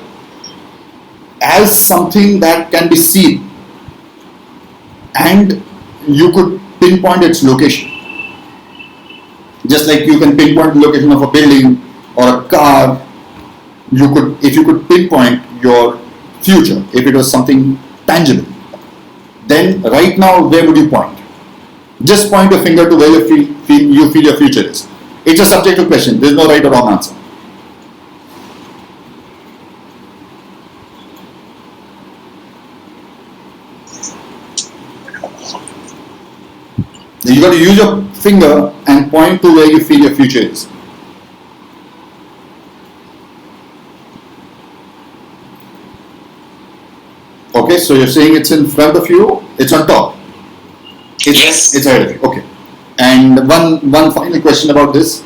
as something that can be seen and you could pinpoint its location, just like you can pinpoint the location of a building or a car, if you could pinpoint your future, if it was something tangible, then right now where would you point? Just point your finger to where you feel your future is. It's a subjective question. There's no right or wrong answer. You got to use your finger and point to where you feel your future is. Okay, so you're saying it's in front of you, it's on top. Yes. It's ahead of you. Okay. And one final question about this.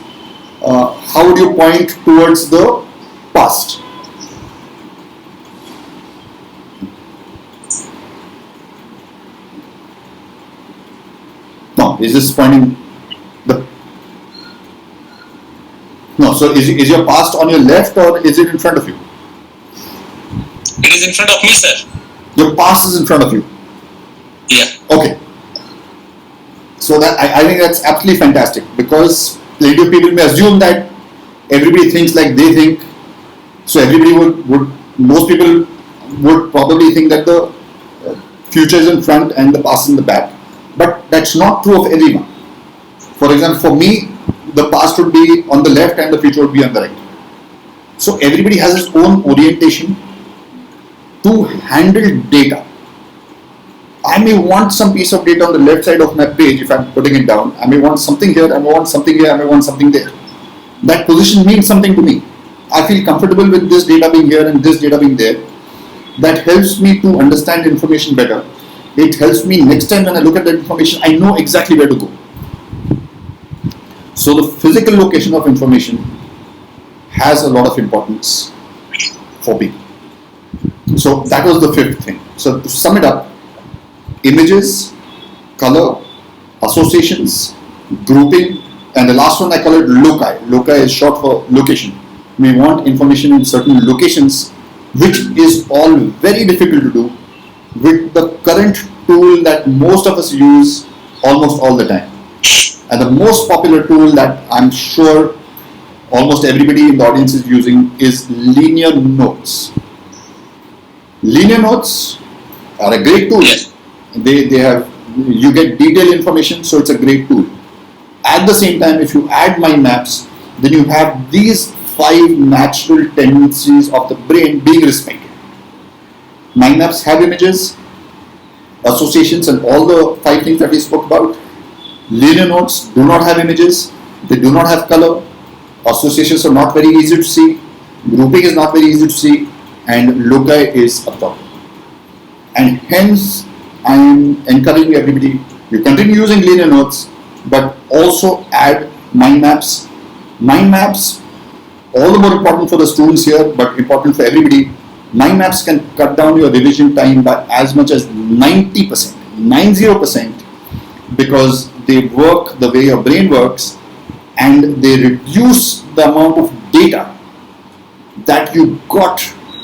How would you point towards the past? No, is this pointing the... No, so is your past on your left or is it in front of you? It is in front of me, sir. Your past is in front of you. Yeah. Okay. So that I think that's absolutely fantastic, because plenty of people may assume that everybody thinks like they think. So everybody most people would probably think that the future is in front and the past is in the back. But that's not true of everyone. For example, for me, the past would be on the left and the future would be on the right. So everybody has his own orientation to handle data. I may want some piece of data on the left side of my page if I'm putting it down. I may want something here, I may want something here, I may want something there. That position means something to me. I feel comfortable with this data being here and this data being there. That helps me to understand information better. It helps me next time when I look at that information, I know exactly where to go. So the physical location of information has a lot of importance for people. So that was the 5th thing. So to sum it up, images, color, associations, grouping, and the last one I call it loci. Loci is short for location. We want information in certain locations, which is all very difficult to do with the current tool that most of us use almost all the time. And the most popular tool that I'm sure almost everybody in the audience is using is linear notes. Linear notes are a great tool. Yes. They have, you get detailed information, so it's a great tool. At the same time, if you add mind maps, then you have these 5 natural tendencies of the brain being respected. Mind maps have images, associations, and all the 5 things that we spoke about. Linear notes do not have images, they do not have color, associations are not very easy to see, grouping is not very easy to see, and loci is a problem. And hence, I am encouraging everybody, you continue using linear notes, but also add mind maps. Mind maps, all the more important for the students here, but important for everybody. Mind maps can cut down your revision time by as much as 90%, 90%, because they work the way your brain works, and they reduce the amount of data that you got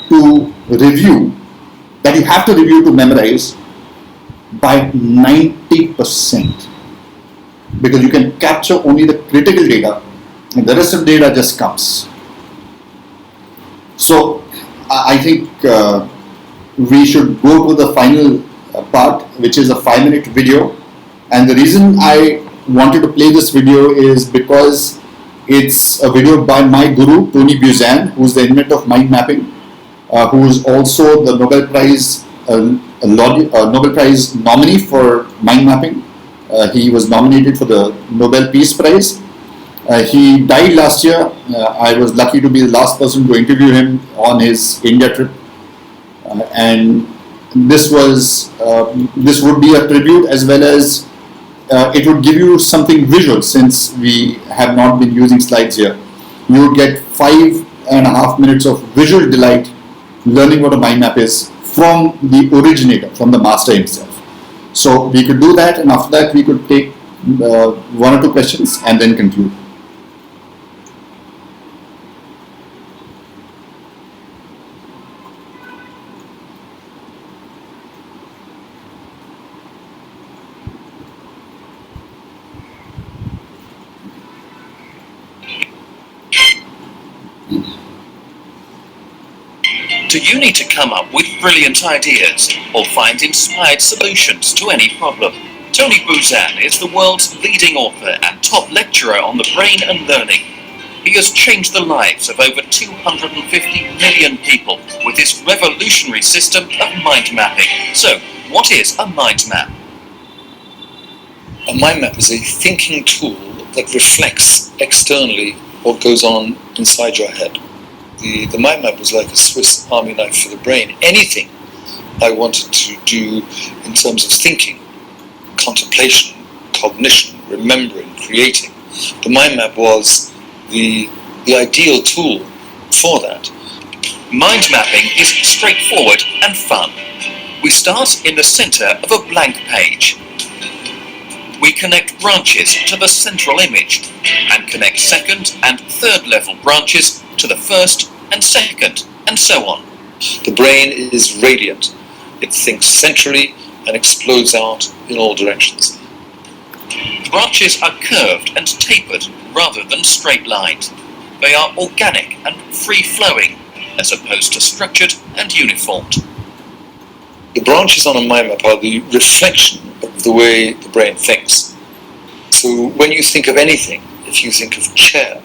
to review, that you have to review to memorize, by 90%, because you can capture only the critical data and the rest of the data just comes. So I think we should go to the final part, which is a 5-minute video. And the reason I wanted to play this video is because it's a video by my guru, Tony Buzan, who's the inventor of mind mapping, who is also the Nobel Prize nominee for mind mapping. He was nominated for the Nobel Peace Prize. He died last year. I was lucky to be the last person to interview him on his India trip, and this would be a tribute, as well as it would give you something visual, since we have not been using slides here. You would get 5.5 minutes of visual delight learning what a mind map is from the originator, from the master himself. So we could do that, and after that we could take 1 or 2 questions and then conclude. Do you need to come up with brilliant ideas or find inspired solutions to any problem? Tony Buzan is the world's leading author and top lecturer on the brain and learning. He has changed the lives of over 250 million people with his revolutionary system of mind mapping. So, what is a mind map? A mind map is a thinking tool that reflects externally what goes on inside your head. The mind map was like a Swiss army knife for the brain. Anything I wanted to do in terms of thinking, contemplation, cognition, remembering, creating, the mind map was the ideal tool for that. Mind mapping is straightforward and fun. We start in the center of a blank page. We connect branches to the central image and connect second and third level branches to the first and second, and so on. The brain is radiant. It thinks centrally and explodes out in all directions. Branches are curved and tapered rather than straight lined. They are organic and free-flowing, as opposed to structured and uniformed. The branches on a mind map are the reflection of the way the brain thinks. So when you think of anything, if you think of chair,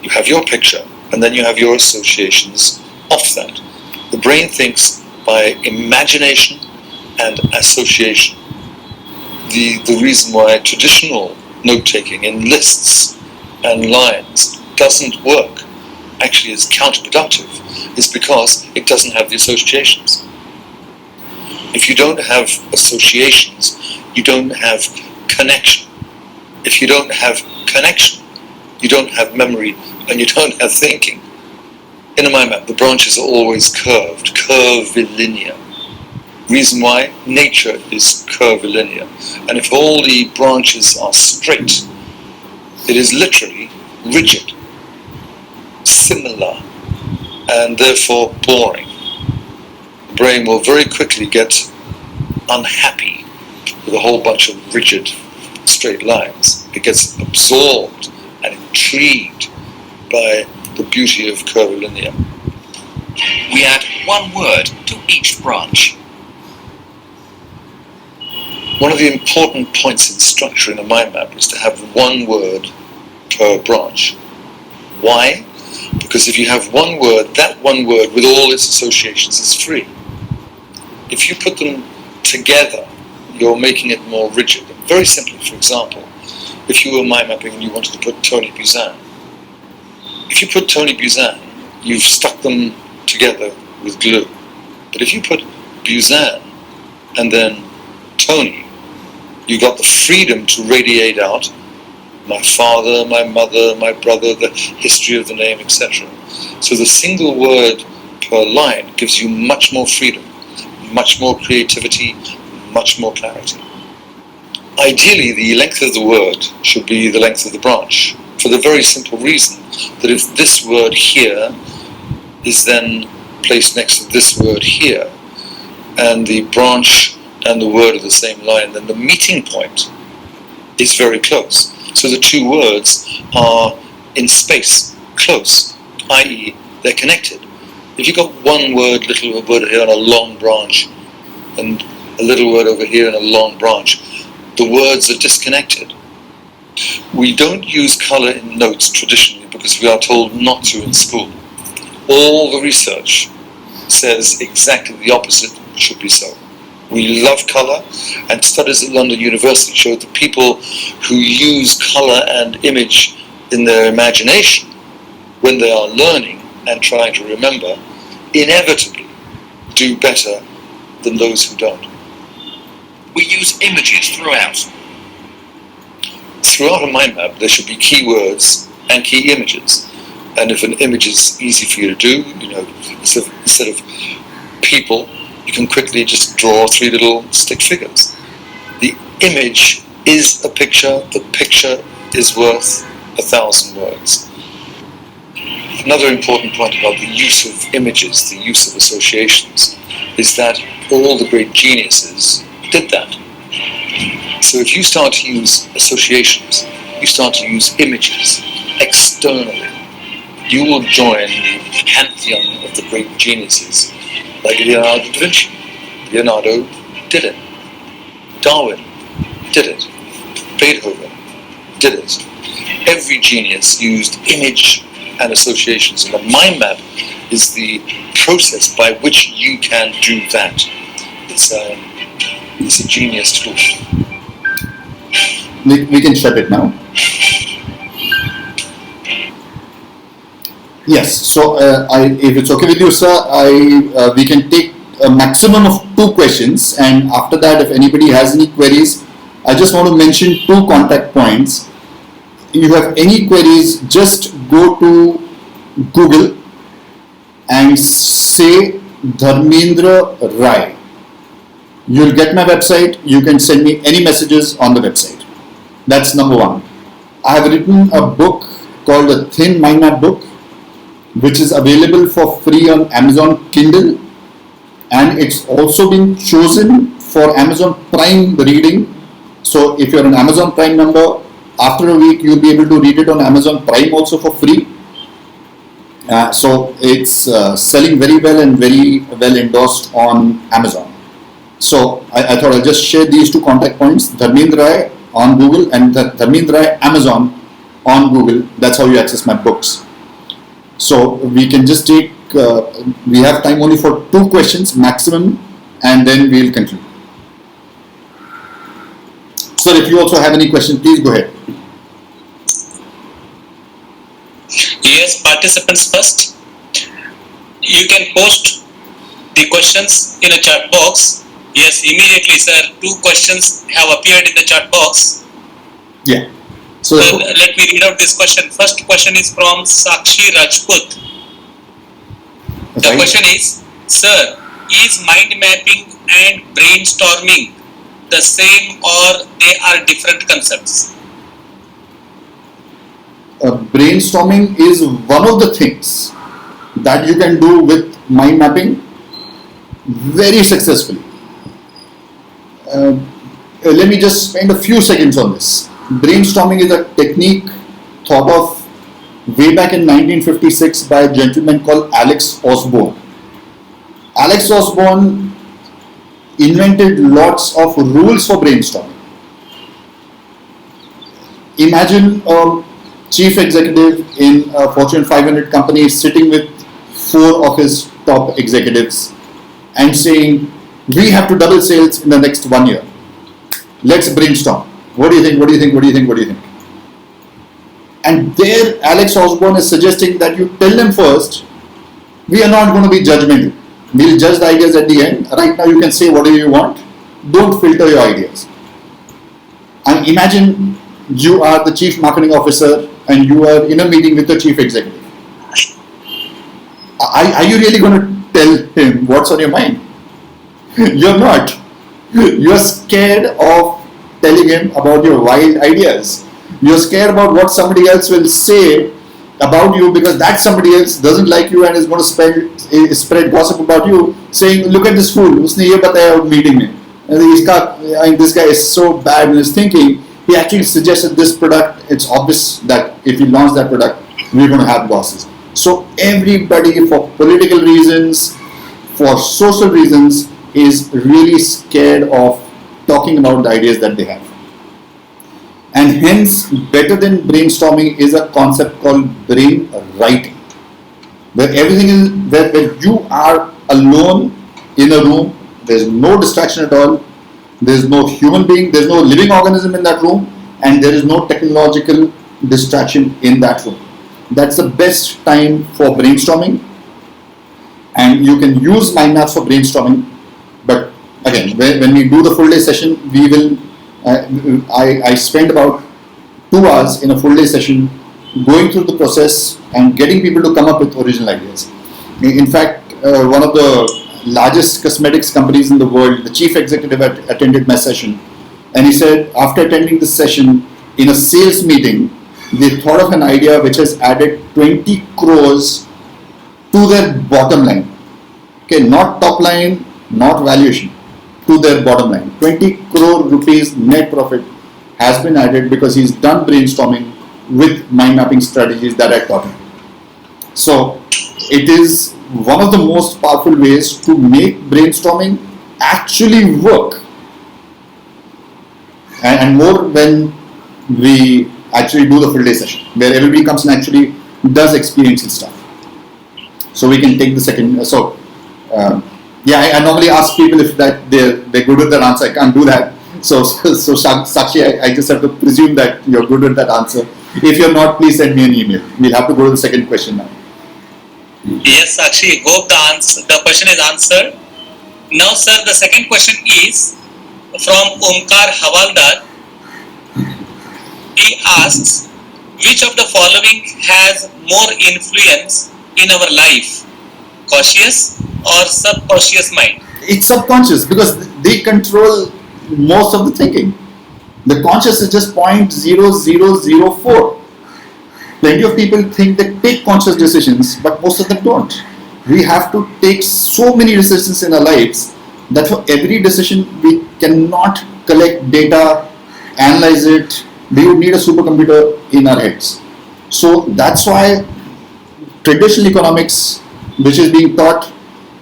you have your picture, and then you have your associations of that. The brain thinks by imagination and association. The reason why traditional note-taking in lists and lines doesn't work, actually is counterproductive, is because it doesn't have the associations. If you don't have associations, you don't have connection. If you don't have connection, you don't have memory, and you don't have thinking. In a mind map, the branches are always curved, curvilinear. Reason why? Nature is curvilinear. And if all the branches are straight, it is literally rigid, similar, and therefore boring. The brain will very quickly get unhappy with a whole bunch of rigid, straight lines. It gets absorbed and intrigued by the beauty of curvilinear. We add one word to each branch. One of the important points in structuring a mind map is to have one word per branch. Why? Because if you have one word, that one word with all its associations is free. If you put them together, you're making it more rigid. Very simply, for example, if you were mind mapping and you wanted to put Tony Buzan, if you put Tony Buzan, you've stuck them together with glue. But if you put Buzan and then Tony, you got the freedom to radiate out my father, my mother, my brother, the history of the name, etc. So the single word per line gives you much more freedom, much more creativity, much more clarity. Ideally, the length of the word should be the length of the branch, for the very simple reason that if this word here is then placed next to this word here, and the branch and the word are the same line, then the meeting point is very close. So the two words are in space, close, i.e. they're connected. If you've got one word, little word here on a long branch, and a little word over here and a long branch, the words are disconnected. We don't use colour in notes traditionally because we are told not to in school. All the research says exactly the opposite should be so. We love colour, and studies at London University showed that people who use colour and image in their imagination when they are learning and trying to remember inevitably do better than those who don't. We use images throughout. Throughout a mind map, there should be keywords and key images. And if an image is easy for you to do, instead of people, you can quickly just draw 3 little stick figures. The image is a picture. The picture is worth 1,000 words. Another important point about the use of images, the use of associations, is that all the great geniuses did that. So if you start to use associations, you start to use images externally, you will join the pantheon of the great geniuses, like Leonardo da Vinci. Leonardo did it. Darwin did it. Beethoven did it. Every genius used image and associations, and the mind map is the process by which you can do that. It's a genius tool. We can shut it now. Yes, so if it's okay with you, sir, we can take a maximum of 2 questions, and after that, if anybody has any queries, I just want to mention 2 contact points. If you have any queries, just go to Google and say Dharmendra Rai. You'll get my website. You can send me any messages on the website. That's number 1. I have written a book called the Thin Mind Map book, which is available for free on Amazon Kindle, and it's also been chosen for Amazon Prime reading. So if you're an Amazon Prime member, after a week you'll be able to read it on Amazon Prime also for free. So it's selling very well and very well endorsed on Amazon. So I thought I'll just share these 2 contact points: Dharmendra Rai on Google and Dharmendra Rai Amazon on Google. That's how you access my books. So we can just take, we have time only for 2 questions maximum, and then we'll conclude. Sir, if you also have any questions, please go ahead. Yes, participants first. You can post the questions in a chat box. Yes, immediately, sir. 2 questions have appeared in the chat box. Yeah. So Let me read out this question. First question is from Sakshi Rajput. The question is, sir, is mind mapping and brainstorming the same or they are different concepts? Brainstorming is one of the things that you can do with mind mapping very successfully. Let me just spend a few seconds on this. Brainstorming is a technique thought of way back in 1956 by a gentleman called Alex Osborne. Alex Osborne invented lots of rules for brainstorming. Imagine a chief executive in a Fortune 500 company sitting with four of his top executives and saying, we have to double sales in the next 1 year. Let's brainstorm. What do you think? What do you think? What do you think? What do you think? And there Alex Osborne is suggesting that you tell them first, we are not going to be judgmental. We'll judge the ideas at the end. Right now you can say whatever you want. Don't filter your ideas. And imagine you are the chief marketing officer and you are in a meeting with the chief executive. Are you really going to tell him what's on your mind? You're not. You're scared of telling him about your wild ideas. You're scared about what somebody else will say about you because that somebody else doesn't like you and is going to spread gossip about you, saying, look at this fool, उसने ये बताया meeting में. And this guy is so bad in his thinking, he actually suggested this product. It's obvious that if we launch that product, we're going to have losses. So everybody, for political reasons, for social reasons, is really scared of talking about the ideas that they have. And hence, better than brainstorming is a concept called brain writing, where everything is where you are alone in a room. There's no distraction at all. There's no human being. There's no living organism in that room, and there is no technological distraction in that room. That's the best time for brainstorming, and you can use mind maps for brainstorming. But again, when we do the full day session, we will. I spend about 2 hours in a full day session going through the process and getting people to come up with original ideas. In fact, one of the largest cosmetics companies in the world, the chief executive attended my session, and he said after attending this session in a sales meeting, they thought of an idea which has added 20 crores to their bottom line. Okay, not top line, not valuation, to their bottom line. 20 crore rupees net profit has been added because he's done brainstorming with mind mapping strategies that I taught him. So it is one of the most powerful ways to make brainstorming actually work, and more when we actually do the full day session where everybody comes and actually does experiential stuff. So we can take the second. I normally ask people if that they're good with that answer. I can't do that. So Sakshi, I just have to presume that you're good with that answer. If you're not, please send me an email. We'll have to go to the second question now. Yes, Sakshi, hope the question is answered. Now, sir, the second question is from Omkar Havaldar. He asks, which of the following has more influence in our life? Conscious or subconscious mind? It's subconscious because they control most of the thinking. The conscious is just 0.0004. Plenty of people think they take conscious decisions, but most of them don't. We have to take so many decisions in our lives that for every decision we cannot collect data, analyze it. We would need a supercomputer in our heads. So that's why traditional economics, which is being taught,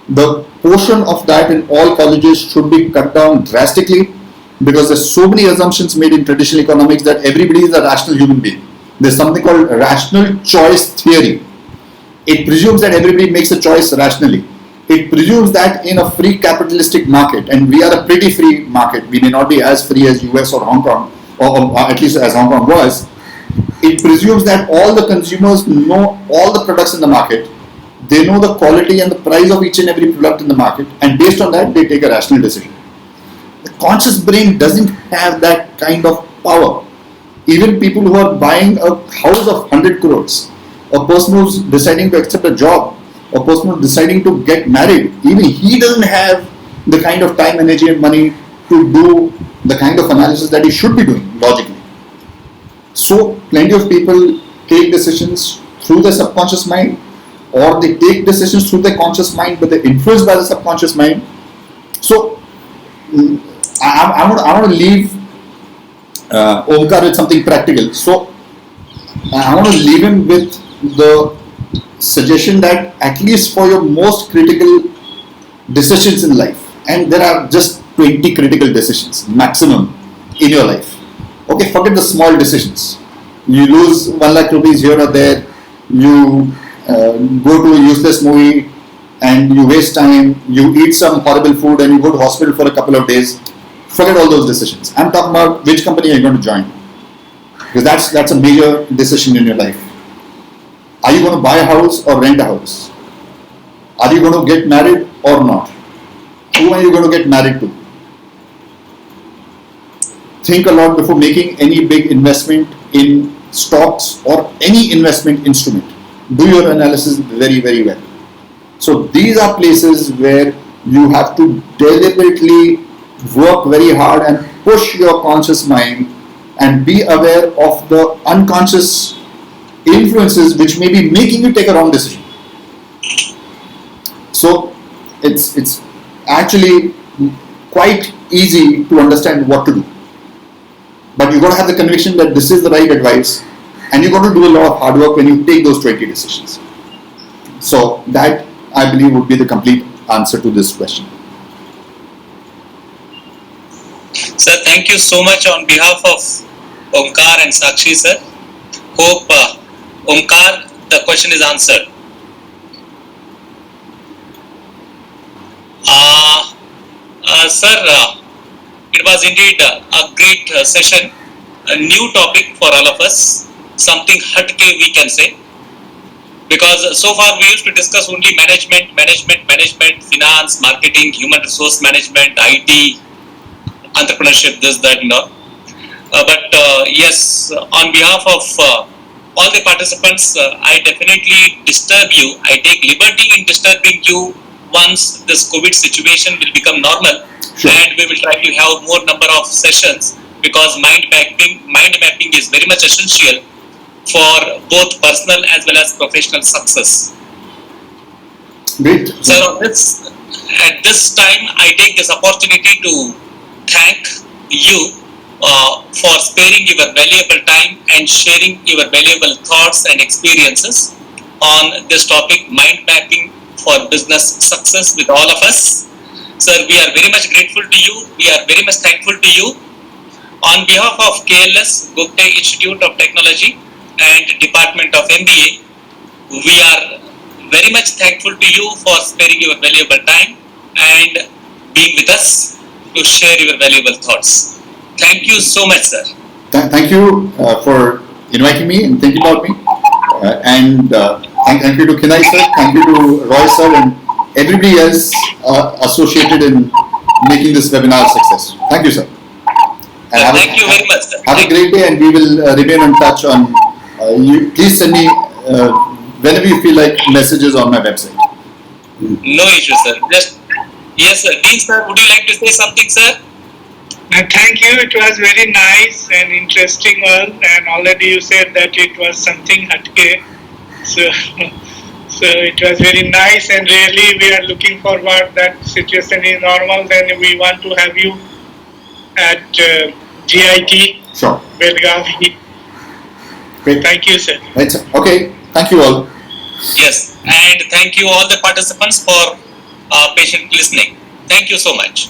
the portion of that in all colleges should be cut down drastically, because there's so many assumptions made in traditional economics that everybody is a rational human being. There's something called rational choice theory. It presumes that everybody makes a choice rationally. It presumes that in a free capitalistic market, and we are a pretty free market, we may not be as free as US or Hong Kong, or at least as Hong Kong was, it presumes that all the consumers know all the products in the market, they know the quality and the price of each and every product in the market, and based on that they take a rational decision. The conscious brain doesn't have that kind of power. Even people who are buying a house of 100 crores, a person who's deciding to accept a job, a person who's deciding to get married, even he doesn't have the kind of time, energy and money to do the kind of analysis that he should be doing logically. So plenty of people take decisions through their subconscious mind, or they take decisions through their conscious mind, but they're influenced by the subconscious mind. So I want to leave Omkar with something practical. So I want to leave him with the suggestion that at least for your most critical decisions in life, and there are just 20 critical decisions maximum in your life. Okay, forget the small decisions. You lose 1 lakh rupees here or there, you go to a useless movie and you waste time, you eat some horrible food and you go to hospital for a couple of days. Forget all those decisions. I'm talking about which company are you going to join, because that's a major decision in your life. Are you going to buy a house or rent a house? Are you going to get married or not? Who are you going to get married to? Think a lot before making any big investment in stocks or any investment instrument. Do your analysis very, very well. So these are places where you have to deliberately work very hard and push your conscious mind and be aware of the unconscious influences which may be making you take a wrong decision. So it's actually quite easy to understand what to do. But you've got to have the conviction that this is the right advice, and you've got to do a lot of hard work when you take those 20 decisions. So that, I believe, would be the complete answer to this question. Sir, thank you so much on behalf of Omkar and Sakshi, sir. Hope Omkar, the question is answered. Sir, it was indeed a great session, a new topic for all of us, something hatke we can say, because so far we used to discuss only management, finance, marketing, human resource management, IT, entrepreneurship, this, that, and all. But yes, on behalf of all the participants, I definitely disturb you. I take liberty in disturbing you once this COVID situation will become normal. Sure. And we will try to have more number of sessions, because mind mapping is very much essential for both personal as well as professional success. Great. So at this time, I take this opportunity to thank you for sparing your valuable time and sharing your valuable thoughts and experiences on this topic, mind mapping for business success, with all of us. Sir, we are very much grateful to you. We are very much thankful to you. On behalf of KLS, Gogte Institute of Technology and Department of MBA, we are very much thankful to you for sparing your valuable time and being with us to share your valuable thoughts. Thank you so much, sir. Thank you for inviting me and thinking about me. Thank you to Kinai sir, thank you to Roy sir, and everybody else associated in making this webinar a success. Thank you, sir. Thank you very much, sir. Have a great day, and we will remain in touch on. Please send me whenever you feel like messages on my website. No issue, sir. Yes, sir. Dean sir, would you like to say something, sir? Thank you. It was very nice and interesting one, and already you said that it was something hatke. So it was very nice, and really we are looking forward that situation is normal. Then we want to have you at GIT, sure, Belgavi. Great. Thank you, sir. Right, sir. Okay. Thank you all. Yes, and thank you all the participants for patient listening. Thank you so much.